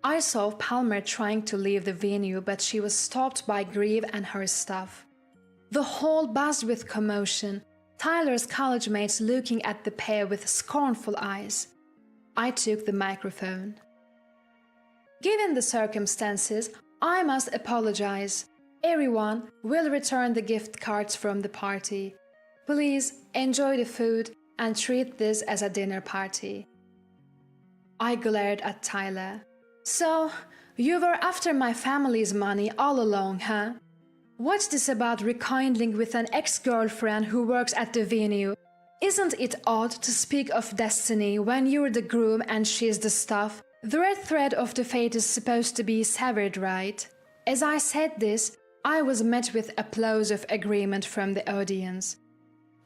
I saw Palmer trying to leave the venue, but she was stopped by Grieve and her staff. The hall buzzed with commotion, Tyler's college mates looking at the pair with scornful eyes. I took the microphone. Given the circumstances, I must apologize. Everyone will return the gift cards from the party. Please enjoy the food and treat this as a dinner party. I glared at Tyler. So, you were after my family's money all along, huh? What's this about rekindling with an ex-girlfriend who works at the venue? Isn't it odd to speak of destiny when you're the groom and she's the staff? The red thread of the fate is supposed to be severed, right? As I said this, I was met with applause of agreement from the audience.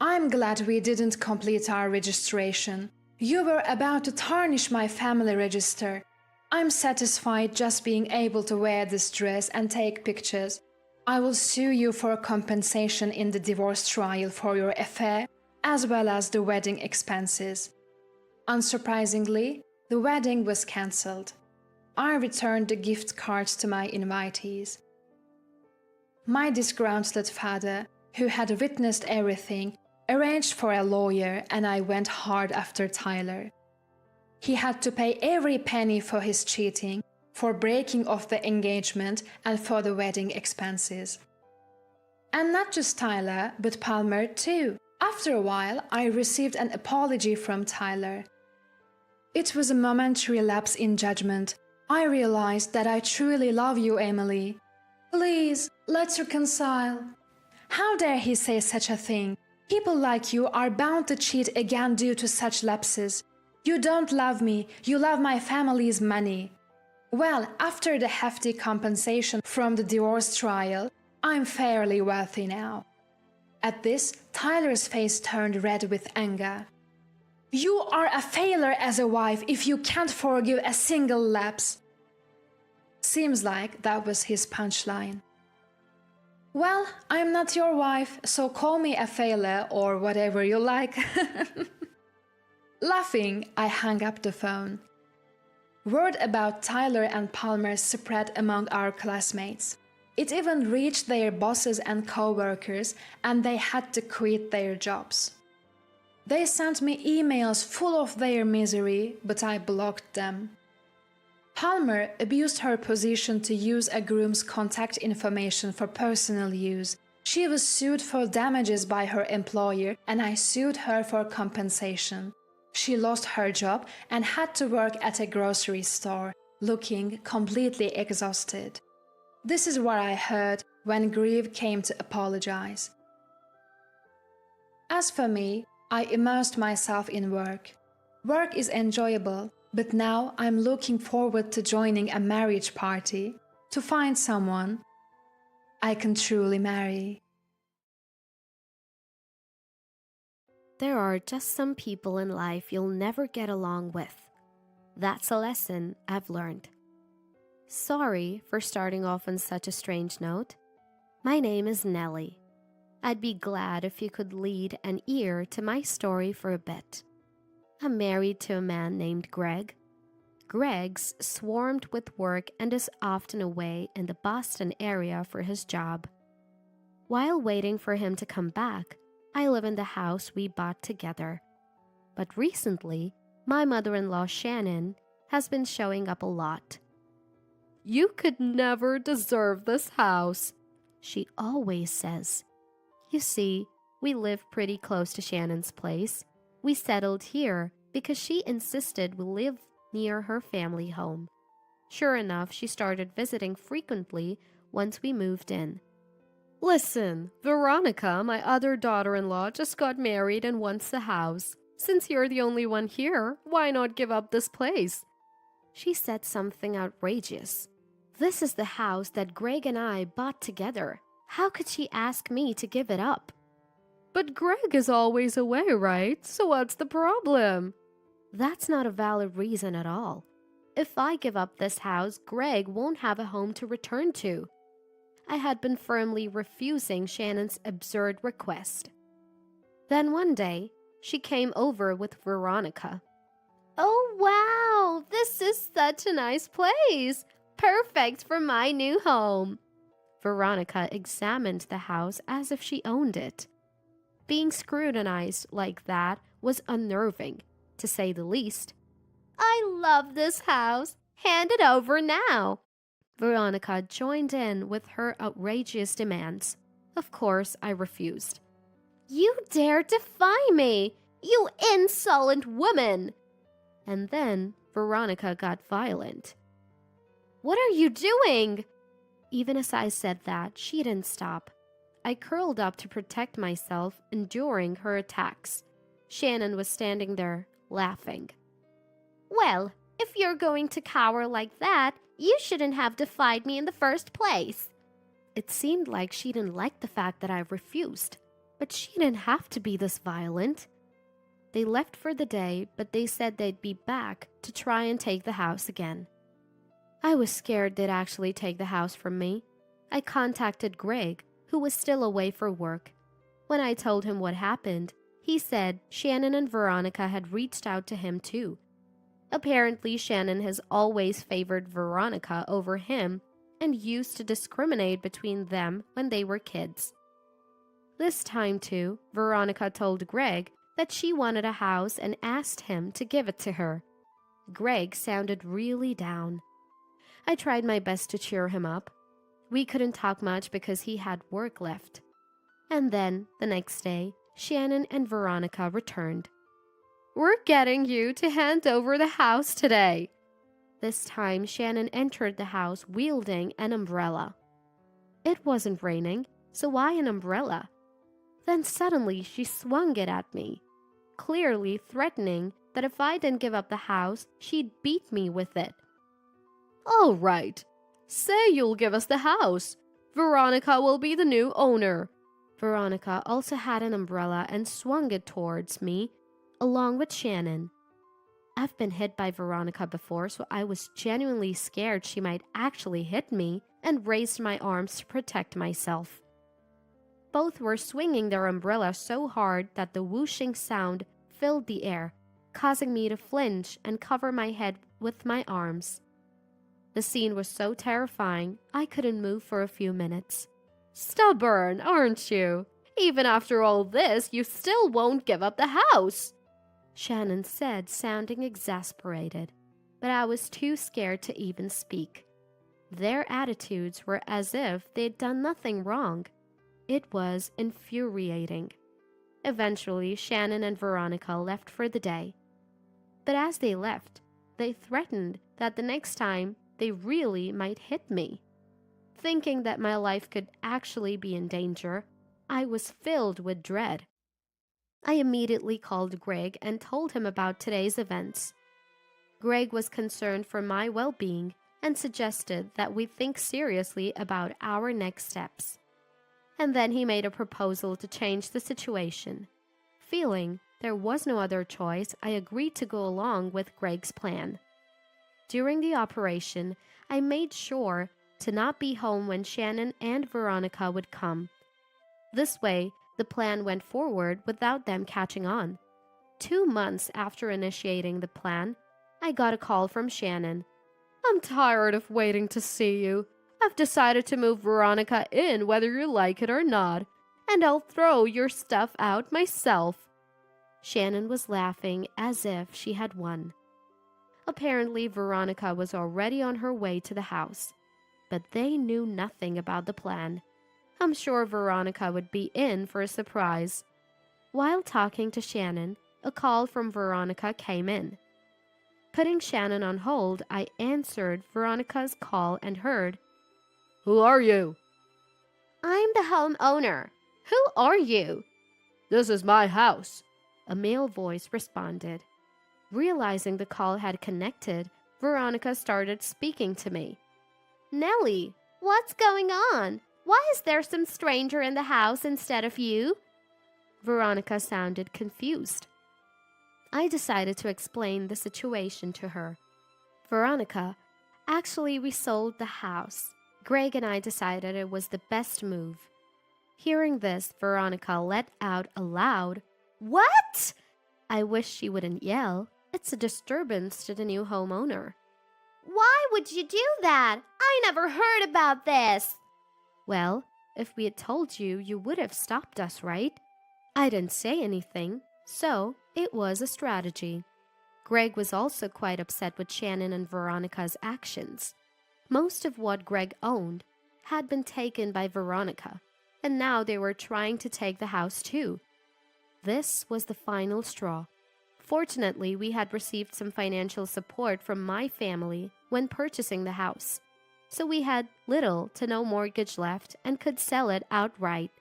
I'm glad we didn't complete our registration. You were about to tarnish my family register. I'm satisfied just being able to wear this dress and take pictures. I will sue you for compensation in the divorce trial for your affair, as well as the wedding expenses. Unsurprisingly, the wedding was cancelled. I returned the gift cards to my invitees. My disgruntled father, who had witnessed everything, arranged for a lawyer, and I went hard after Tyler. He had to pay every penny for his cheating, for breaking off the engagement, and for the wedding expenses. And not just Tyler, but Palmer too. After a while, I received an apology from Tyler. It was a momentary lapse in judgment. I realized that I truly love you, Emily. Please, let's reconcile. How dare he say such a thing? People like you are bound to cheat again due to such lapses. You don't love me, you love my family's money. Well, after the hefty compensation from the divorce trial, I'm fairly wealthy now. At this, Tyler's face turned red with anger. You are a failure as a wife if you can't forgive a single lapse. Seems like that was his punchline. Well, I'm not your wife, so call me a failure or whatever you like. Laughing, I hung up the phone. Word about Tyler and Palmer spread among our classmates. It even reached their bosses and co-workers, and they had to quit their jobs. They sent me emails full of their misery, but I blocked them. Palmer abused her position to use a groom's contact information for personal use. She was sued for damages by her employer, and I sued her for compensation. She lost her job and had to work at a grocery store, looking completely exhausted. This is what I heard when Grieve came to apologize. As for me, I immersed myself in work. Work is enjoyable, but now I'm looking forward to joining a marriage party to find someone I can truly marry. There are just some people in life you'll never get along with. That's a lesson I've learned. Sorry for starting off on such a strange note. My name is Nellie. I'd be glad if you could lead an ear to my story for a bit. I'm married to a man named Greg. Greg's swarmed with work and is often away in the Boston area for his job. While waiting for him to come back, I live in the house we bought together. But recently, my mother-in-law Shannon has been showing up a lot. "You could never deserve this house," she always says. You see, we live pretty close to Shannon's place. We settled here because she insisted we live near her family home. Sure enough, she started visiting frequently once we moved in. "Listen, Veronica, my other daughter-in-law, just got married and wants the house. Since you're the only one here, why not give up this place?" She said something outrageous. This is the house that Greg and I bought together. How could she ask me to give it up? "But Greg is always away, right? So what's the problem?" That's not a valid reason at all. If I give up this house, Greg won't have a home to return to. I had been firmly refusing Shannon's absurd request. Then one day, she came over with Veronica. "Oh wow, this is such a nice place. Perfect for my new home." Veronica examined the house as if she owned it. Being scrutinized like that was unnerving, to say the least. "I love this house. Hand it over now." Veronica joined in with her outrageous demands. Of course, I refused. "You dare defy me, you insolent woman!" And then Veronica got violent. "What are you doing?" Even as I said that, she didn't stop. I curled up to protect myself, enduring her attacks. Shannon was standing there, laughing. "Well, if you're going to cower like that, you shouldn't have defied me in the first place." It seemed like she didn't like the fact that I refused, but she didn't have to be this violent. They left for the day, but they said they'd be back to try and take the house again. I was scared they'd actually take the house from me. I contacted Greg, who was still away for work. When I told him what happened, he said Shannon and Veronica had reached out to him too. Apparently, Shannon has always favored Veronica over him and used to discriminate between them when they were kids. This time too, Veronica told Greg that she wanted a house and asked him to give it to her. Greg sounded really down. I tried my best to cheer him up. We couldn't talk much because he had work left. And then, the next day, Shannon and Veronica returned. "We're getting you to hand over the house today." This time, Shannon entered the house wielding an umbrella. It wasn't raining, so why an umbrella? Then suddenly she swung it at me, clearly threatening that if I didn't give up the house, she'd beat me with it. "All right, say you'll give us the house. Veronica will be the new owner." Veronica also had an umbrella and swung it towards me, along with Shannon. I've been hit by Veronica before, so I was genuinely scared she might actually hit me and raised my arms to protect myself. Both were swinging their umbrella so hard that the whooshing sound filled the air, causing me to flinch and cover my head with my arms. The scene was so terrifying, I couldn't move for a few minutes. "Stubborn, aren't you? Even after all this, you still won't give up the house," Shannon said, sounding exasperated, but I was too scared to even speak. Their attitudes were as if they'd done nothing wrong. It was infuriating. Eventually, Shannon and Veronica left for the day. But as they left, they threatened that the next time they really might hit me. Thinking that my life could actually be in danger, I was filled with dread. I immediately called Greg and told him about today's events. Greg was concerned for my well-being and suggested that we think seriously about our next steps. And then he made a proposal to change the situation, feeling there was no other choice, I agreed to go along with Greg's plan. During the operation, I made sure to not be home when Shannon and Veronica would come. This way, the plan went forward without them catching on. 2 months after initiating the plan, I got a call from Shannon. "I'm tired of waiting to see you. I've decided to move Veronica in whether you like it or not, and I'll throw your stuff out myself." Shannon was laughing as if she had won. Apparently, Veronica was already on her way to the house, but they knew nothing about the plan. I'm sure Veronica would be in for a surprise. While talking to Shannon, a call from Veronica came in. Putting Shannon on hold, I answered Veronica's call and heard, "Who are you?" "I'm the homeowner. Who are you?" "This is my house," a male voice responded. Realizing the call had connected, Veronica started speaking to me. "Nellie, what's going on? Why is there some stranger in the house instead of you?" Veronica sounded confused. I decided to explain the situation to her. "Veronica, actually we sold the house. Greg and I decided it was the best move." Hearing this, Veronica let out a loud, "What?" I wish she wouldn't yell. It's a disturbance to the new homeowner. "Why would you do that? I never heard about this." "Well, if we had told you, you would have stopped us, right?" I didn't say anything, so it was a strategy. Greg was also quite upset with Shannon and Veronica's actions. Most of what Greg owned had been taken by Veronica, and now they were trying to take the house too. This was the final straw. Fortunately, we had received some financial support from my family when purchasing the house, so we had little to no mortgage left and could sell it outright.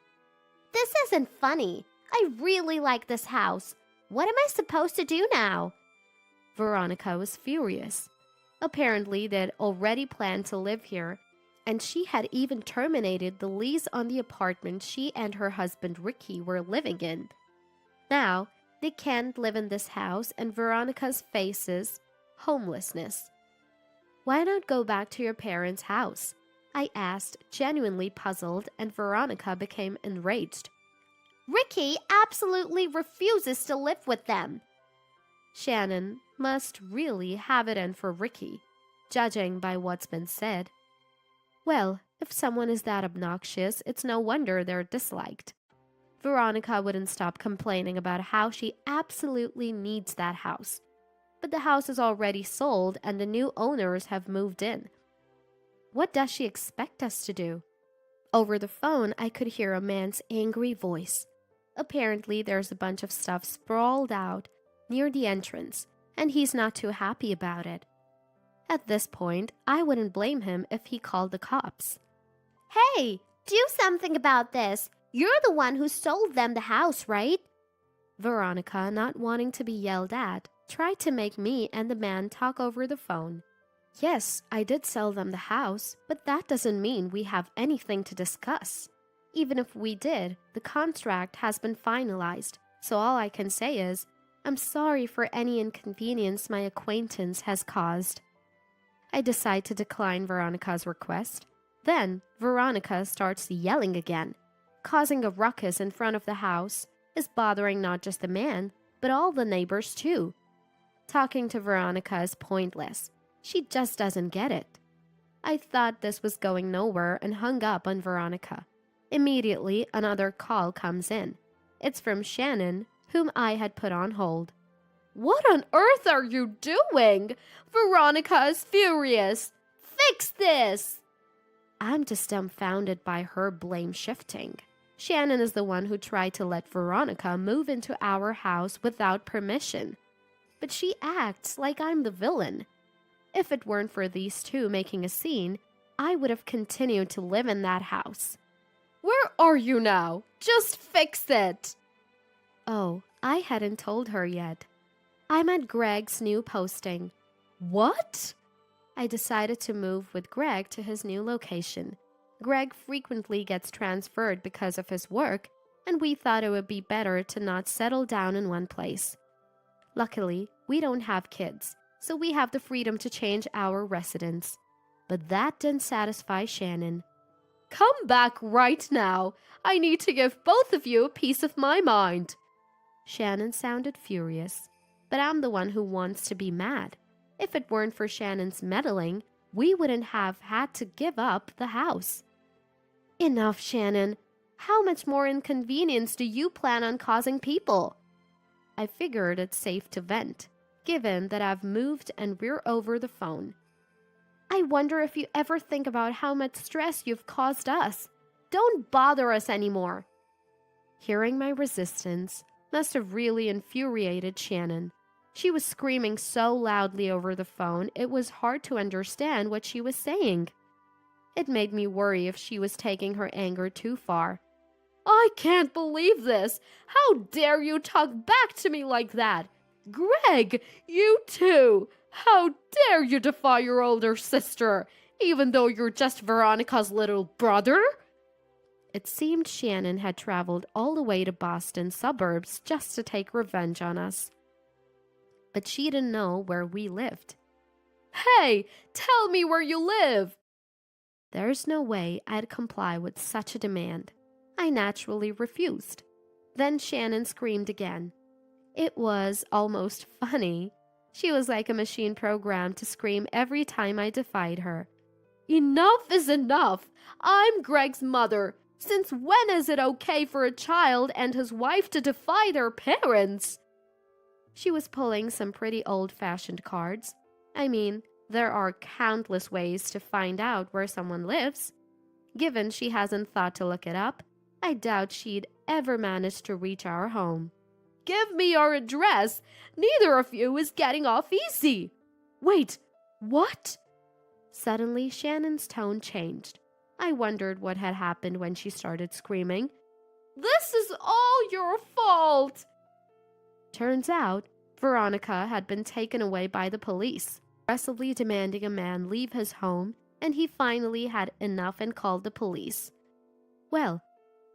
"This isn't funny. I really like this house. What am I supposed to do now?" Veronica was furious. Apparently, they'd already planned to live here, and she had even terminated the lease on the apartment she and her husband Ricky were living in. Now, they can't live in this house, and Veronica's faces homelessness. "Why not go back to your parents' house?" I asked, genuinely puzzled, and Veronica became enraged. "Ricky absolutely refuses to live with them." Shannon must really have it in for Ricky, judging by what's been said. Well, if someone is that obnoxious, it's no wonder they're disliked. Veronica wouldn't stop complaining about how she absolutely needs that house. But the house is already sold and the new owners have moved in. What does she expect us to do? Over the phone, I could hear a man's angry voice. Apparently, there's a bunch of stuff sprawled out near the entrance, and he's not too happy about it. At this point, I wouldn't blame him if he called the cops. "Hey, do something about this. You're the one who sold them the house, right?" Veronica, not wanting to be yelled at, tried to make me and the man talk over the phone. "Yes, I did sell them the house, but that doesn't mean we have anything to discuss. Even if we did, the contract has been finalized, so all I can say is, I'm sorry for any inconvenience my acquaintance has caused." I decide to decline Veronica's request. Then, Veronica starts yelling again. Causing a ruckus in front of the house is bothering not just the man, but all the neighbors too. Talking to Veronica is pointless. She just doesn't get it. I thought this was going nowhere and hung up on Veronica. Immediately, another call comes in. It's from Shannon, whom I had put on hold. "What on earth are you doing? Veronica is furious. Fix this!" I'm just dumbfounded by her blame shifting. Shannon is the one who tried to let Veronica move into our house without permission. But she acts like I'm the villain. If it weren't for these two making a scene, I would have continued to live in that house. "Where are you now? Just fix it!" Oh, I hadn't told her yet. I'm at Greg's new posting. What? I decided to move with Greg to his new location. Greg frequently gets transferred because of his work, and we thought it would be better to not settle down in one place. Luckily, we don't have kids, so we have the freedom to change our residence. But that didn't satisfy Shannon. "Come back right now. I need to give both of you a piece of my mind." Shannon sounded furious, but I'm the one who wants to be mad. If it weren't for Shannon's meddling, we wouldn't have had to give up the house. "Enough, Shannon. How much more inconvenience do you plan on causing people?" I figured it's safe to vent, given that I've moved and we're over the phone. "I wonder if you ever think about how much stress you've caused us. Don't bother us anymore." Hearing my resistance must have really infuriated Shannon. She was screaming so loudly over the phone, it was hard to understand what she was saying. It made me worry if she was taking her anger too far. "I can't believe this! How dare you talk back to me like that? Greg, you too! How dare you defy your older sister, even though you're just Veronica's little brother?" It seemed Shannon had traveled all the way to Boston suburbs just to take revenge on us. But she didn't know where we lived. "Hey, tell me where you live!" There's no way I'd comply with such a demand. I naturally refused. Then Shannon screamed again. It was almost funny. She was like a machine programmed to scream every time I defied her. "Enough is enough! I'm Greg's mother. Since when is it okay for a child and his wife to defy their parents?" She was pulling some pretty old-fashioned cards. I mean, there are countless ways to find out where someone lives. Given she hasn't thought to look it up, I doubt she'd ever manage to reach our home. "Give me your address! Neither of you is getting off easy!" "Wait, what?" Suddenly, Shannon's tone changed. I wondered what had happened when she started screaming. "This is all your fault!" Turns out, Veronica had been taken away by the police, aggressively demanding a man leave his home, and he finally had enough and called the police. Well,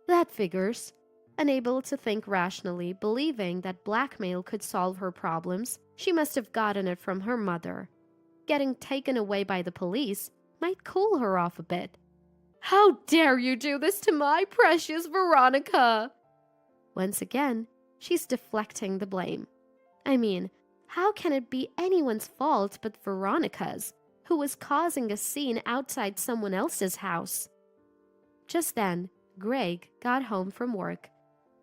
that figures. Unable to think rationally, believing that blackmail could solve her problems, she must have gotten it from her mother. Getting taken away by the police might cool her off a bit. "How dare you do this to my precious Veronica?" Once again, she's deflecting the blame. I mean, how can it be anyone's fault but Veronica's, who was causing a scene outside someone else's house? Just then, Greg got home from work.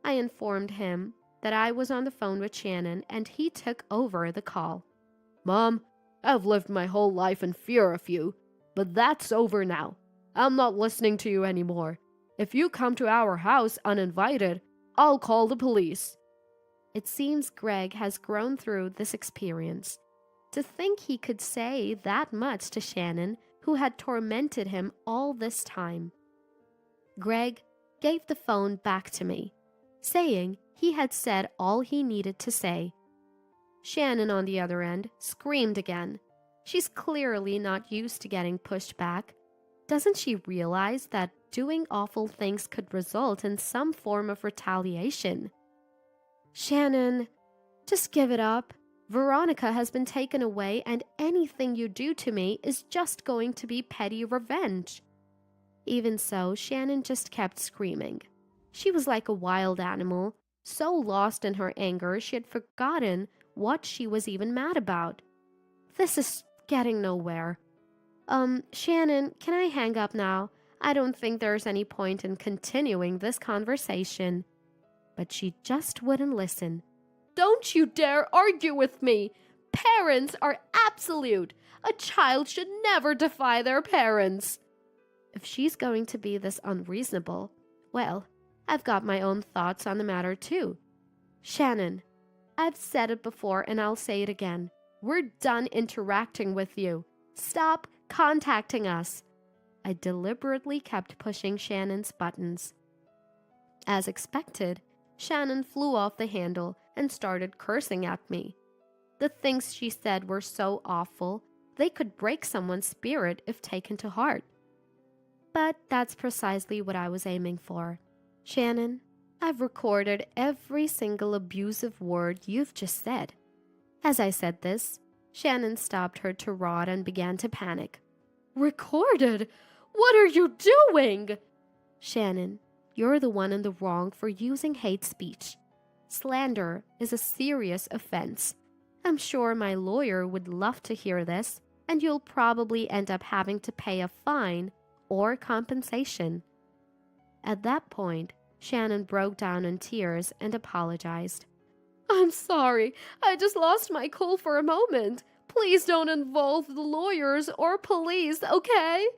I informed him that I was on the phone with Shannon, and he took over the call. "Mom, I've lived my whole life in fear of you, but that's over now. I'm not listening to you anymore. If you come to our house uninvited, I'll call the police." It seems Greg has grown through this experience. To think he could say that much to Shannon, who had tormented him all this time. Greg gave the phone back to me, saying he had said all he needed to say. Shannon, on the other end, screamed again. She's clearly not used to getting pushed back. Doesn't she realize that doing awful things could result in some form of retaliation? "Shannon, just give it up. Veronica has been taken away, and anything you do to me is just going to be petty revenge." Even so, Shannon just kept screaming. She was like a wild animal, so lost in her anger she had forgotten what she was even mad about. This is getting nowhere. Shannon, can I hang up now? I don't think there's any point in continuing this conversation." But she just wouldn't listen. "Don't you dare argue with me! Parents are absolute! A child should never defy their parents!" If she's going to be this unreasonable, well, I've got my own thoughts on the matter too. Shannon, I've said it before and I'll say it again. We're done interacting with you. Stop contacting us. I deliberately kept pushing Shannon's buttons. As expected, Shannon flew off the handle and started cursing at me. The things she said were so awful, they could break someone's spirit if taken to heart. But that's precisely what I was aiming for. "Shannon, I've recorded every single abusive word you've just said." As I said this, Shannon stopped her tirade and began to panic. "Recorded? What are you doing?" "Shannon, you're the one in the wrong for using hate speech. Slander is a serious offense. I'm sure my lawyer would love to hear this, and you'll probably end up having to pay a fine or compensation." At that point, Shannon broke down in tears and apologized. "I'm sorry. I just lost my cool for a moment. Please don't involve the lawyers or police, okay?"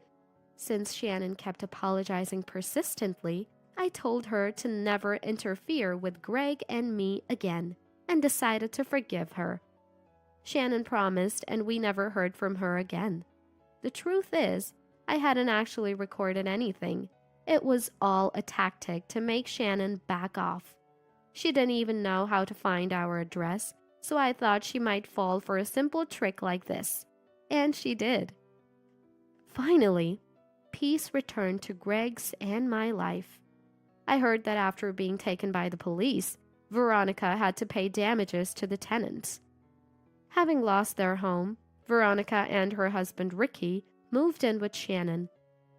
Since Shannon kept apologizing persistently, I told her to never interfere with Greg and me again, and decided to forgive her. Shannon promised, and we never heard from her again. The truth is, I hadn't actually recorded anything. It was all a tactic to make Shannon back off. She didn't even know how to find our address, so I thought she might fall for a simple trick like this. And she did. Finally, peace returned to Greg's and my life. I heard that after being taken by the police, Veronica had to pay damages to the tenants. Having lost their home, Veronica and her husband Ricky moved in with Shannon.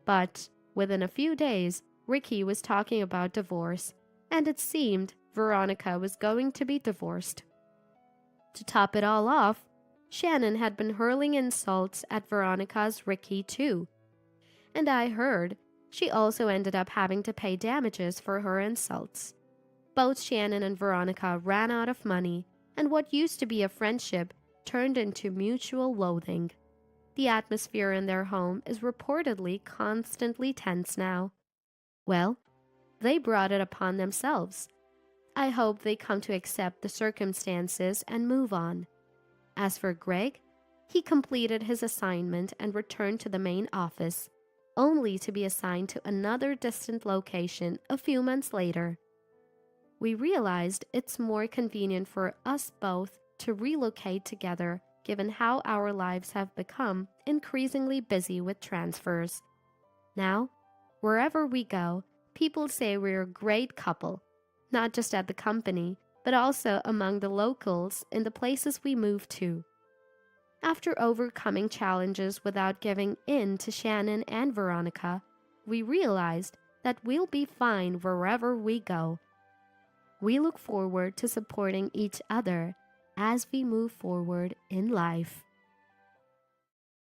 But within a few days, Ricky was talking about divorce, and it seemed Veronica was going to be divorced. To top it all off, Shannon had been hurling insults at Veronica's Ricky too. And I heard she also ended up having to pay damages for her insults. Both Shannon and Veronica ran out of money, and what used to be a friendship turned into mutual loathing. The atmosphere in their home is reportedly constantly tense now. Well, they brought it upon themselves. I hope they come to accept the circumstances and move on. As for Greg, he completed his assignment and returned to the main office, only to be assigned to another distant location a few months later. We realized it's more convenient for us both to relocate together, given how our lives have become increasingly busy with transfers. Now, wherever we go, people say we're a great couple, not just at the company, but also among the locals in the places we move to. After overcoming challenges without giving in to Shannon and Veronica, we realized that we'll be fine wherever we go. We look forward to supporting each other as we move forward in life.